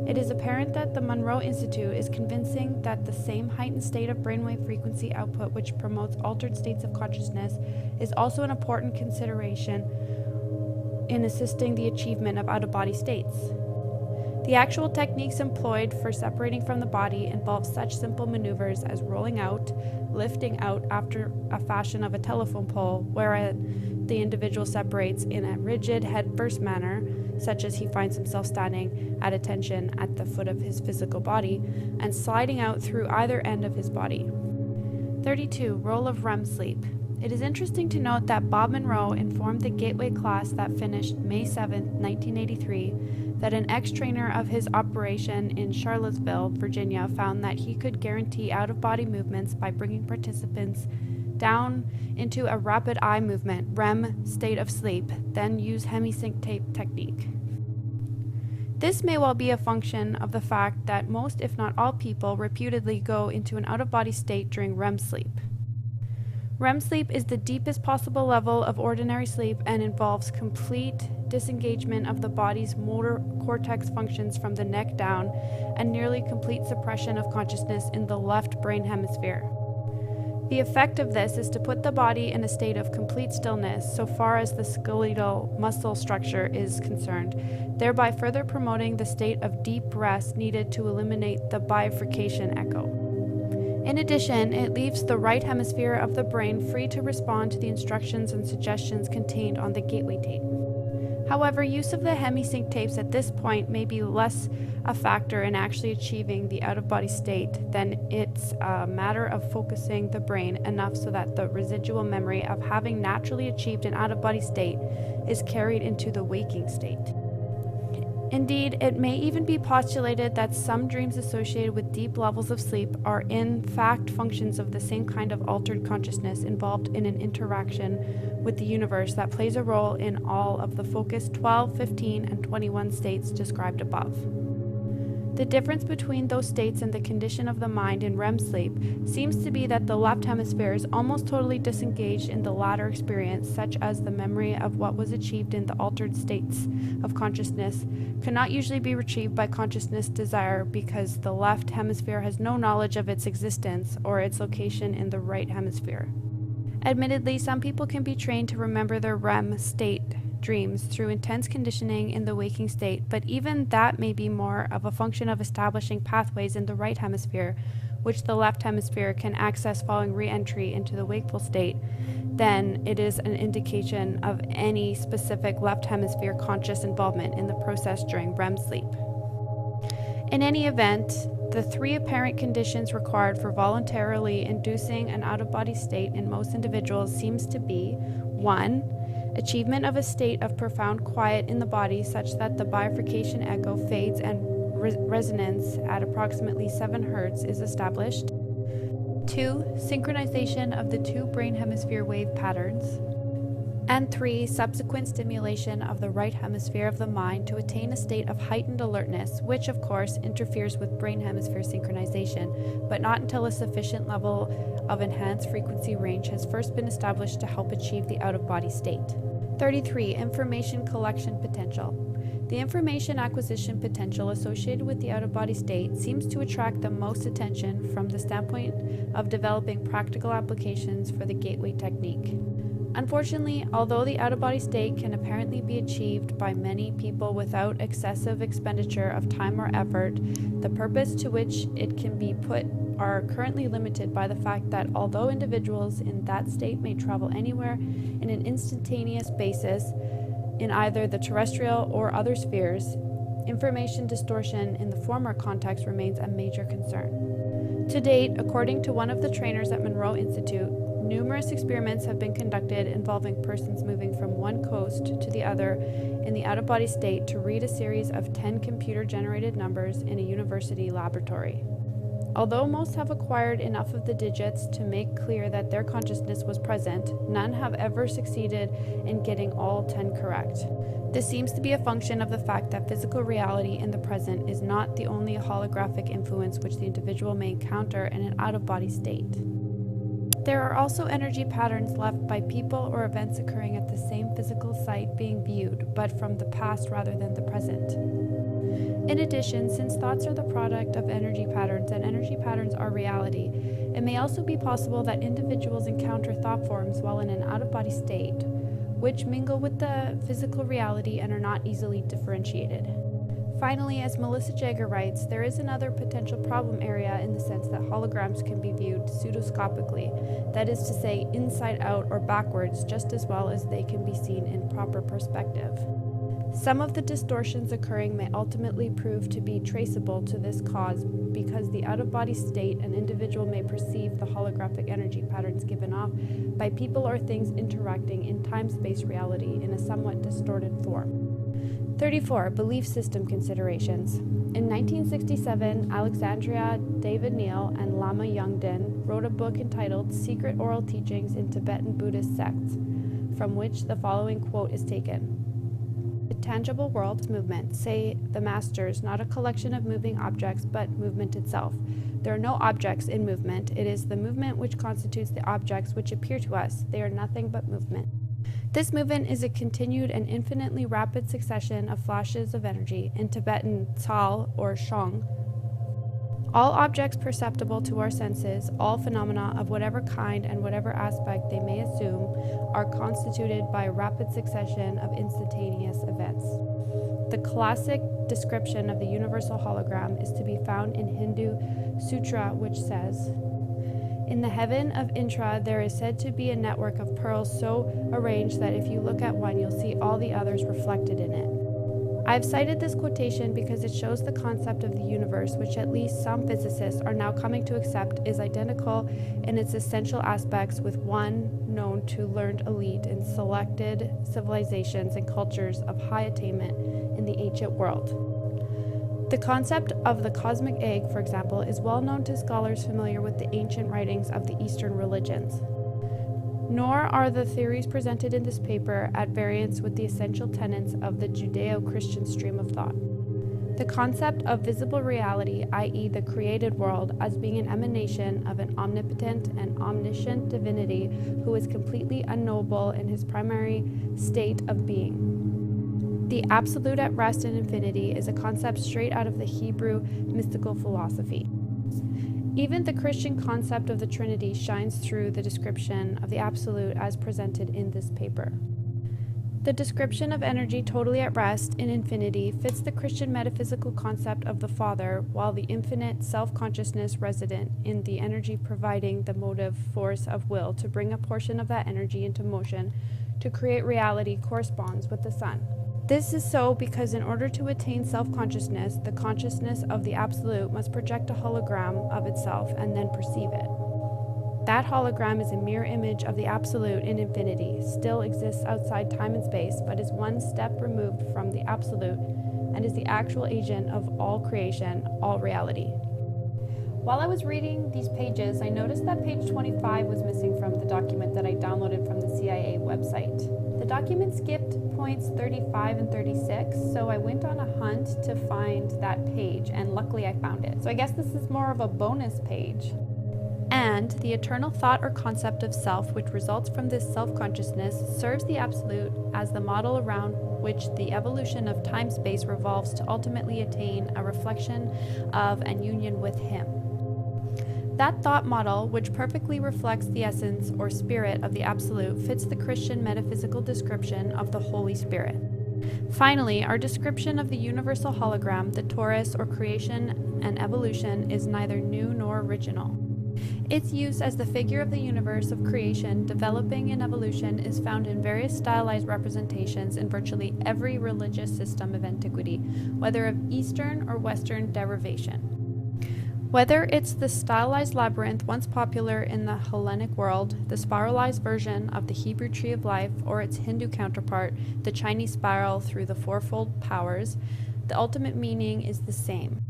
it is apparent that the Monroe Institute is convincing that the same heightened state of brainwave frequency output which promotes altered states of consciousness is also an important consideration in assisting the achievement of out-of-body states. The actual techniques employed for separating from the body involve such simple maneuvers as rolling out, lifting out after a fashion of a telephone pole, wherein the individual separates in a rigid head-first manner, such as he finds himself standing at attention at the foot of his physical body, and sliding out through either end of his body. 32. Role of REM sleep. It is interesting to note that Bob Monroe informed the Gateway class that finished May 7, 1983, that an ex-trainer of his operation in Charlottesville, Virginia, found that he could guarantee out-of-body movements by bringing participants down into a rapid eye movement, REM state of sleep, then use hemi-sync tape technique. This may well be a function of the fact that most, if not all people, reputedly go into an out-of-body state during REM sleep. REM sleep is the deepest possible level of ordinary sleep and involves complete disengagement of the body's motor cortex functions from the neck down and nearly complete suppression of consciousness in the left brain hemisphere. The effect of this is to put the body in a state of complete stillness so far as the skeletal muscle structure is concerned, thereby further promoting the state of deep rest needed to eliminate the bifurcation echo. In addition, it leaves the right hemisphere of the brain free to respond to the instructions and suggestions contained on the Gateway tape. However, use of the hemi-sync tapes at this point may be less a factor in actually achieving the out-of-body state than it's a matter of focusing the brain enough so that the residual memory of having naturally achieved an out-of-body state is carried into the waking state. Indeed, it may even be postulated that some dreams associated with deep levels of sleep are in fact functions of the same kind of altered consciousness involved in an interaction with the universe that plays a role in all of the focused 12, 15, and 21 states described above. The difference between those states and the condition of the mind in REM sleep seems to be that the left hemisphere is almost totally disengaged in the latter experience, such as the memory of what was achieved in the altered states of consciousness cannot usually be retrieved by consciousness desire because the left hemisphere has no knowledge of its existence or its location in the right hemisphere. Admittedly, some people can be trained to remember their REM state dreams through intense conditioning in the waking state, but even that may be more of a function of establishing pathways in the right hemisphere, which the left hemisphere can access following re-entry into the wakeful state, than it is an indication of any specific left hemisphere conscious involvement in the process during REM sleep. In any event, the three apparent conditions required for voluntarily inducing an out-of-body state in most individuals seems to be 1. Achievement of a state of profound quiet in the body such that the bifurcation echo fades and resonance at approximately 7 Hz is established. 2. Synchronization of the two brain hemisphere wave patterns. And 3, subsequent stimulation of the right hemisphere of the mind to attain a state of heightened alertness, which of course interferes with brain hemisphere synchronization, but not until a sufficient level of enhanced frequency range has first been established to help achieve the out-of-body state. 33. Information collection potential. The information acquisition potential associated with the out-of-body state seems to attract the most attention from the standpoint of developing practical applications for the gateway technique. Unfortunately, although the out-of-body state can apparently be achieved by many people without excessive expenditure of time or effort, the purpose to which it can be put are currently limited by the fact that although individuals in that state may travel anywhere in an instantaneous basis in either the terrestrial or other spheres, information distortion in the former context remains a major concern. To date, according to one of the trainers at Monroe Institute, numerous experiments have been conducted involving persons moving from one coast to the other in the out-of-body state to read a series of 10 computer-generated numbers in a university laboratory. Although most have acquired enough of the digits to make clear that their consciousness was present, none have ever succeeded in getting all 10 correct. This seems to be a function of the fact that physical reality in the present is not the only holographic influence which the individual may encounter in an out-of-body state. There are also energy patterns left by people or events occurring at the same physical site being viewed, but from the past rather than the present. In addition, since thoughts are the product of energy patterns and energy patterns are reality, it may also be possible that individuals encounter thought forms while in an out-of-body state, which mingle with the physical reality and are not easily differentiated. Finally, as Melissa Jagger writes, there is another potential problem area in the sense that holograms can be viewed pseudoscopically, that is to say, inside out or backwards, just as well as they can be seen in proper perspective. Some of the distortions occurring may ultimately prove to be traceable to this cause because the out-of-body state an individual may perceive the holographic energy patterns given off by people or things interacting in time-space reality in a somewhat distorted form. 34. Belief system considerations. In 1967, Alexandria David Neal and Lama Yongden wrote a book entitled Secret Oral Teachings in Tibetan Buddhist Sects, from which the following quote is taken. The tangible world is movement, say the masters, not a collection of moving objects, but movement itself. There are no objects in movement. It is the movement which constitutes the objects which appear to us. They are nothing but movement. This movement is a continued and infinitely rapid succession of flashes of energy, in Tibetan Tsal or Shong. All objects perceptible to our senses, all phenomena of whatever kind and whatever aspect they may assume, are constituted by a rapid succession of instantaneous events. The classic description of the universal hologram is to be found in Hindu Sutra, which says, "In the heaven of Intra, there is said to be a network of pearls so arranged that if you look at one, you'll see all the others reflected in it." I've cited this quotation because it shows the concept of the universe, which at least some physicists are now coming to accept is identical in its essential aspects with one known to learned elite in selected civilizations and cultures of high attainment in the ancient world. The concept of the cosmic egg, for example, is well known to scholars familiar with the ancient writings of the Eastern religions. Nor are the theories presented in this paper at variance with the essential tenets of the Judeo-Christian stream of thought. The concept of visible reality, i.e. the created world, as being an emanation of an omnipotent and omniscient divinity who is completely unknowable in his primary state of being. The absolute at rest in infinity is a concept straight out of the Hebrew mystical philosophy. Even the Christian concept of the Trinity shines through the description of the absolute as presented in this paper. The description of energy totally at rest in infinity fits the Christian metaphysical concept of the Father, while the infinite self-consciousness resident in the energy providing the motive force of will to bring a portion of that energy into motion to create reality corresponds with the Son. This is so because in order to attain self-consciousness, the consciousness of the Absolute must project a hologram of itself and then perceive it. That hologram is a mirror image of the Absolute in infinity, still exists outside time and space, but is one step removed from the Absolute and is the actual agent of all creation, all reality. While I was reading these pages, I noticed that page 25 was missing from the document that I downloaded from the CIA website. The document skipped points 35 and 36, so I went on a hunt to find that page, and luckily I found it. So I guess this is more of a bonus page. And the eternal thought or concept of self, which results from this self-consciousness, serves the Absolute as the model around which the evolution of time-space revolves to ultimately attain a reflection of and union with Him. That thought model, which perfectly reflects the essence or spirit of the Absolute, fits the Christian metaphysical description of the Holy Spirit. Finally, our description of the universal hologram, the torus or creation and evolution, is neither new nor original. Its use as the figure of the universe of creation, developing in evolution, is found in various stylized representations in virtually every religious system of antiquity, whether of Eastern or Western derivation. Whether it's the stylized labyrinth once popular in the Hellenic world, the spiralized version of the Hebrew tree of life, or its Hindu counterpart, the Chinese spiral through the fourfold powers, the ultimate meaning is the same.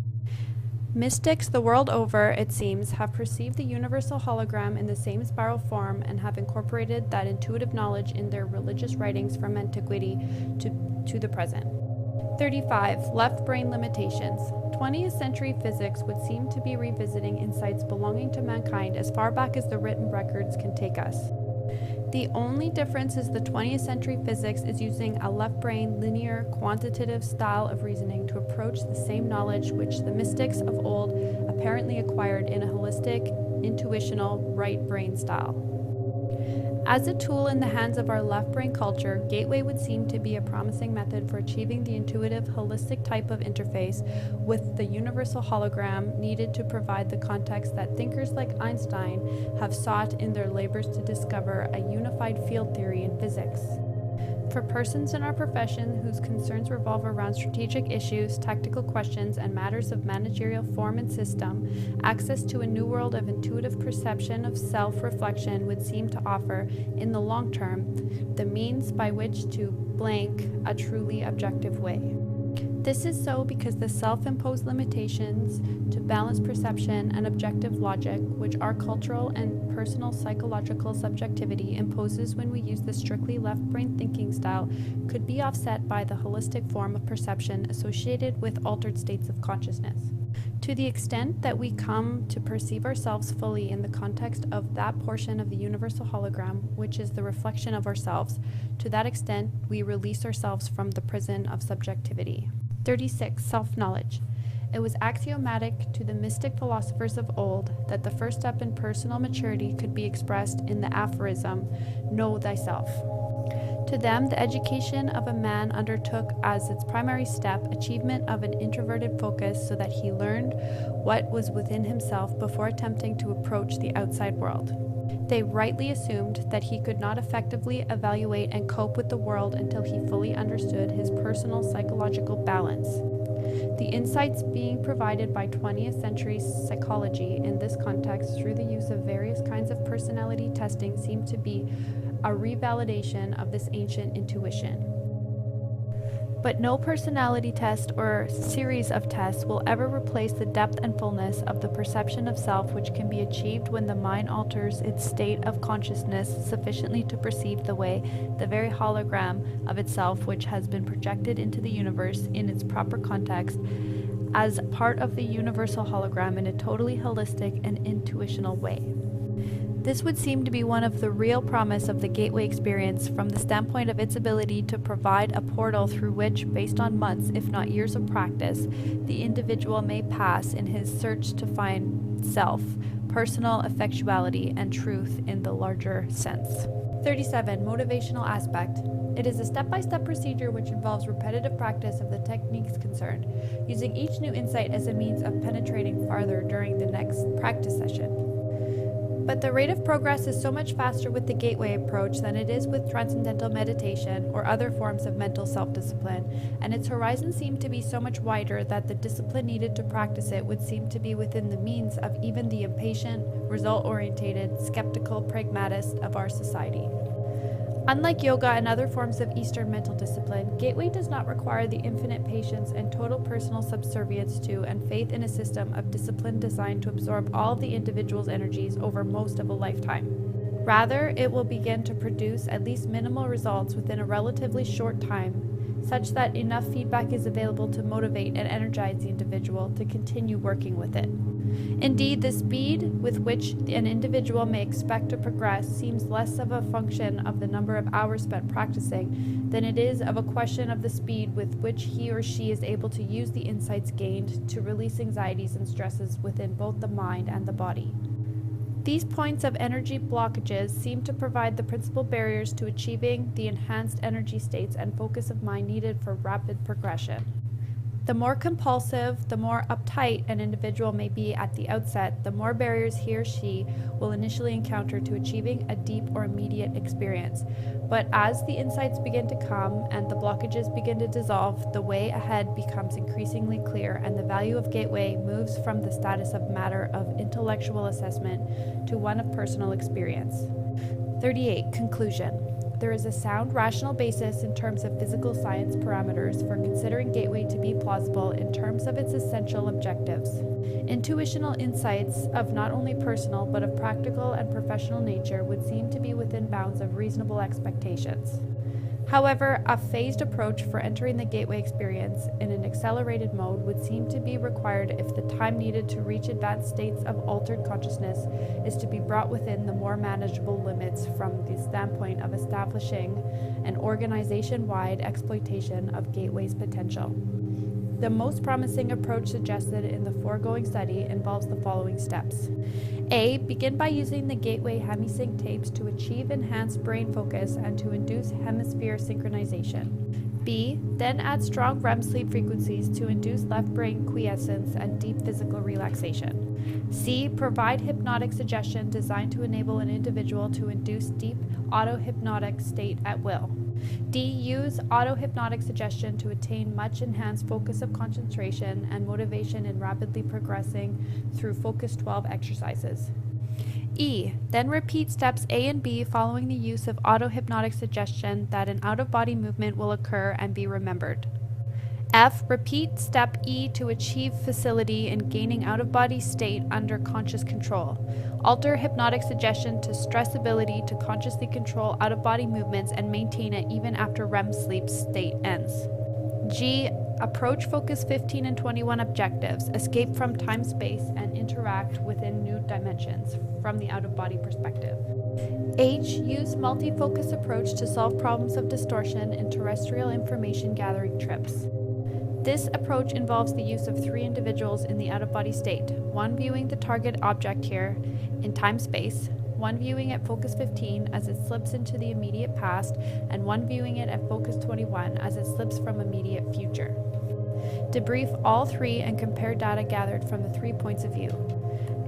Mystics the world over, it seems, have perceived the universal hologram in the same spiral form and have incorporated that intuitive knowledge in their religious writings from antiquity to the present. 35. Left brain limitations. 20th century physics would seem to be revisiting insights belonging to mankind as far back as the written records can take us. The only difference is the 20th century physics is using a left brain, linear, quantitative style of reasoning to approach the same knowledge which the mystics of old apparently acquired in a holistic, intuitional, right brain style. As a tool in the hands of our left brain culture, Gateway would seem to be a promising method for achieving the intuitive, holistic type of interface with the universal hologram needed to provide the context that thinkers like Einstein have sought in their labors to discover a unified field theory in physics. For persons in our profession whose concerns revolve around strategic issues, tactical questions, and matters of managerial form and system, access to a new world of intuitive perception of self-reflection would seem to offer, in the long term, the means by which to blank a truly objective way. This is so because the self-imposed limitations to balanced perception and objective logic, which our cultural and personal psychological subjectivity imposes when we use the strictly left-brain thinking style, could be offset by the holistic form of perception associated with altered states of consciousness. To the extent that we come to perceive ourselves fully in the context of that portion of the universal hologram, which is the reflection of ourselves, to that extent we release ourselves from the prison of subjectivity. 36. Self-knowledge. It was axiomatic to the mystic philosophers of old that the first step in personal maturity could be expressed in the aphorism, "Know thyself." To them, the education of a man undertook as its primary step achievement of an introverted focus so that he learned what was within himself before attempting to approach the outside world. They rightly assumed that he could not effectively evaluate and cope with the world until he fully understood his personal psychological balance. The insights being provided by 20th century psychology in this context through the use of various kinds of personality testing seem to be a revalidation of this ancient intuition. But no personality test or series of tests will ever replace the depth and fullness of the perception of self which can be achieved when the mind alters its state of consciousness sufficiently to perceive the way, the very hologram of itself which has been projected into the universe in its proper context as part of the universal hologram in a totally holistic and intuitional way. This would seem to be one of the real promise of the Gateway experience from the standpoint of its ability to provide a portal through which, based on months, if not years of practice, the individual may pass in his search to find self, personal effectuality, and truth in the larger sense. 37. Motivational aspect. It is a step-by-step procedure which involves repetitive practice of the techniques concerned, using each new insight as a means of penetrating farther during the next practice session. But the rate of progress is so much faster with the Gateway approach than it is with transcendental meditation or other forms of mental self-discipline, and its horizons seem to be so much wider that the discipline needed to practice it would seem to be within the means of even the impatient, result-orientated, skeptical pragmatist of our society. Unlike yoga and other forms of Eastern mental discipline, Gateway does not require the infinite patience and total personal subservience to and faith in a system of discipline designed to absorb all of the individual's energies over most of a lifetime. Rather, it will begin to produce at least minimal results within a relatively short time, such that enough feedback is available to motivate and energize the individual to continue working with it. Indeed, the speed with which an individual may expect to progress seems less of a function of the number of hours spent practicing than it is of a question of the speed with which he or she is able to use the insights gained to release anxieties and stresses within both the mind and the body. These points of energy blockages seem to provide the principal barriers to achieving the enhanced energy states and focus of mind needed for rapid progression. The more compulsive, the more uptight an individual may be at the outset, the more barriers he or she will initially encounter to achieving a deep or immediate experience. But as the insights begin to come and the blockages begin to dissolve, the way ahead becomes increasingly clear, and the value of Gateway moves from the status of matter of intellectual assessment to one of personal experience. 38. Conclusion. There is a sound, rational basis in terms of physical science parameters for considering Gateway to be plausible in terms of its essential objectives. Intuitional insights of not only personal but of practical and professional nature would seem to be within bounds of reasonable expectations. However, a phased approach for entering the Gateway experience in an accelerated mode would seem to be required if the time needed to reach advanced states of altered consciousness is to be brought within the more manageable limits from the standpoint of establishing an organization-wide exploitation of Gateway's potential. The most promising approach suggested in the foregoing study involves the following steps. A. Begin by using the Gateway hemi-sync tapes to achieve enhanced brain focus and to induce hemisphere synchronization. B. Then add strong REM sleep frequencies to induce left brain quiescence and deep physical relaxation. C. Provide hypnotic suggestion designed to enable an individual to induce deep auto-hypnotic state at will. D. Use auto-hypnotic suggestion to attain much enhanced focus of concentration and motivation in rapidly progressing through Focus 12 exercises. E. Then repeat steps A and B following the use of auto-hypnotic suggestion that an out-of-body movement will occur and be remembered. F. Repeat step E to achieve facility in gaining out-of-body state under conscious control. Alter hypnotic suggestion to stress ability to consciously control out-of-body movements and maintain it even after REM sleep state ends. G. Approach Focus 15 and 21 objectives, escape from time-space and interact within new dimensions from the out-of-body perspective. H. Use multi-focus approach to solve problems of distortion in terrestrial information gathering trips. This approach involves the use of 3 individuals in the out-of-body state, one viewing the target object here in time-space, one viewing at Focus 15 as it slips into the immediate past, and one viewing it at Focus 21 as it slips from immediate future. Debrief all 3 and compare data gathered from the 3 points of view.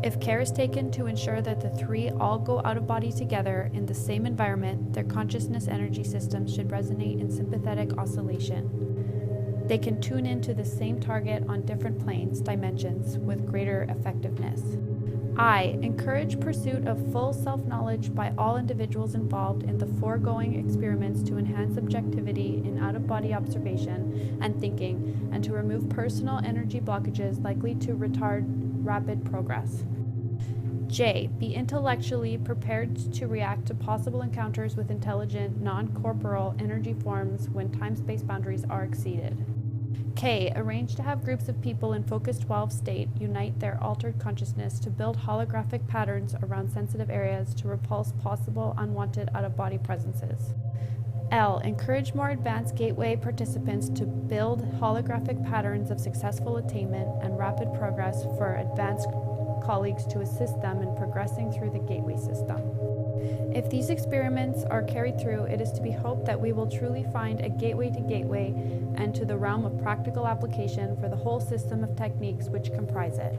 If care is taken to ensure that the 3 all go out of body together in the same environment, their consciousness energy systems should resonate in sympathetic oscillation. They can tune into the same target on different planes, dimensions, with greater effectiveness. I. Encourage pursuit of full self-knowledge by all individuals involved in the foregoing experiments to enhance objectivity in out-of-body observation and thinking, and to remove personal energy blockages likely to retard rapid progress. J. Be intellectually prepared to react to possible encounters with intelligent, non-corporeal energy forms when time-space boundaries are exceeded. K. Arrange to have groups of people in Focus 12 state unite their altered consciousness to build holographic patterns around sensitive areas to repulse possible unwanted out-of-body presences. L. Encourage more advanced Gateway participants to build holographic patterns of successful attainment and rapid progress for advanced colleagues to assist them in progressing through the Gateway system. If these experiments are carried through, it is to be hoped that we will truly find a gateway to Gateway and to the realm of practical application for the whole system of techniques which comprise it.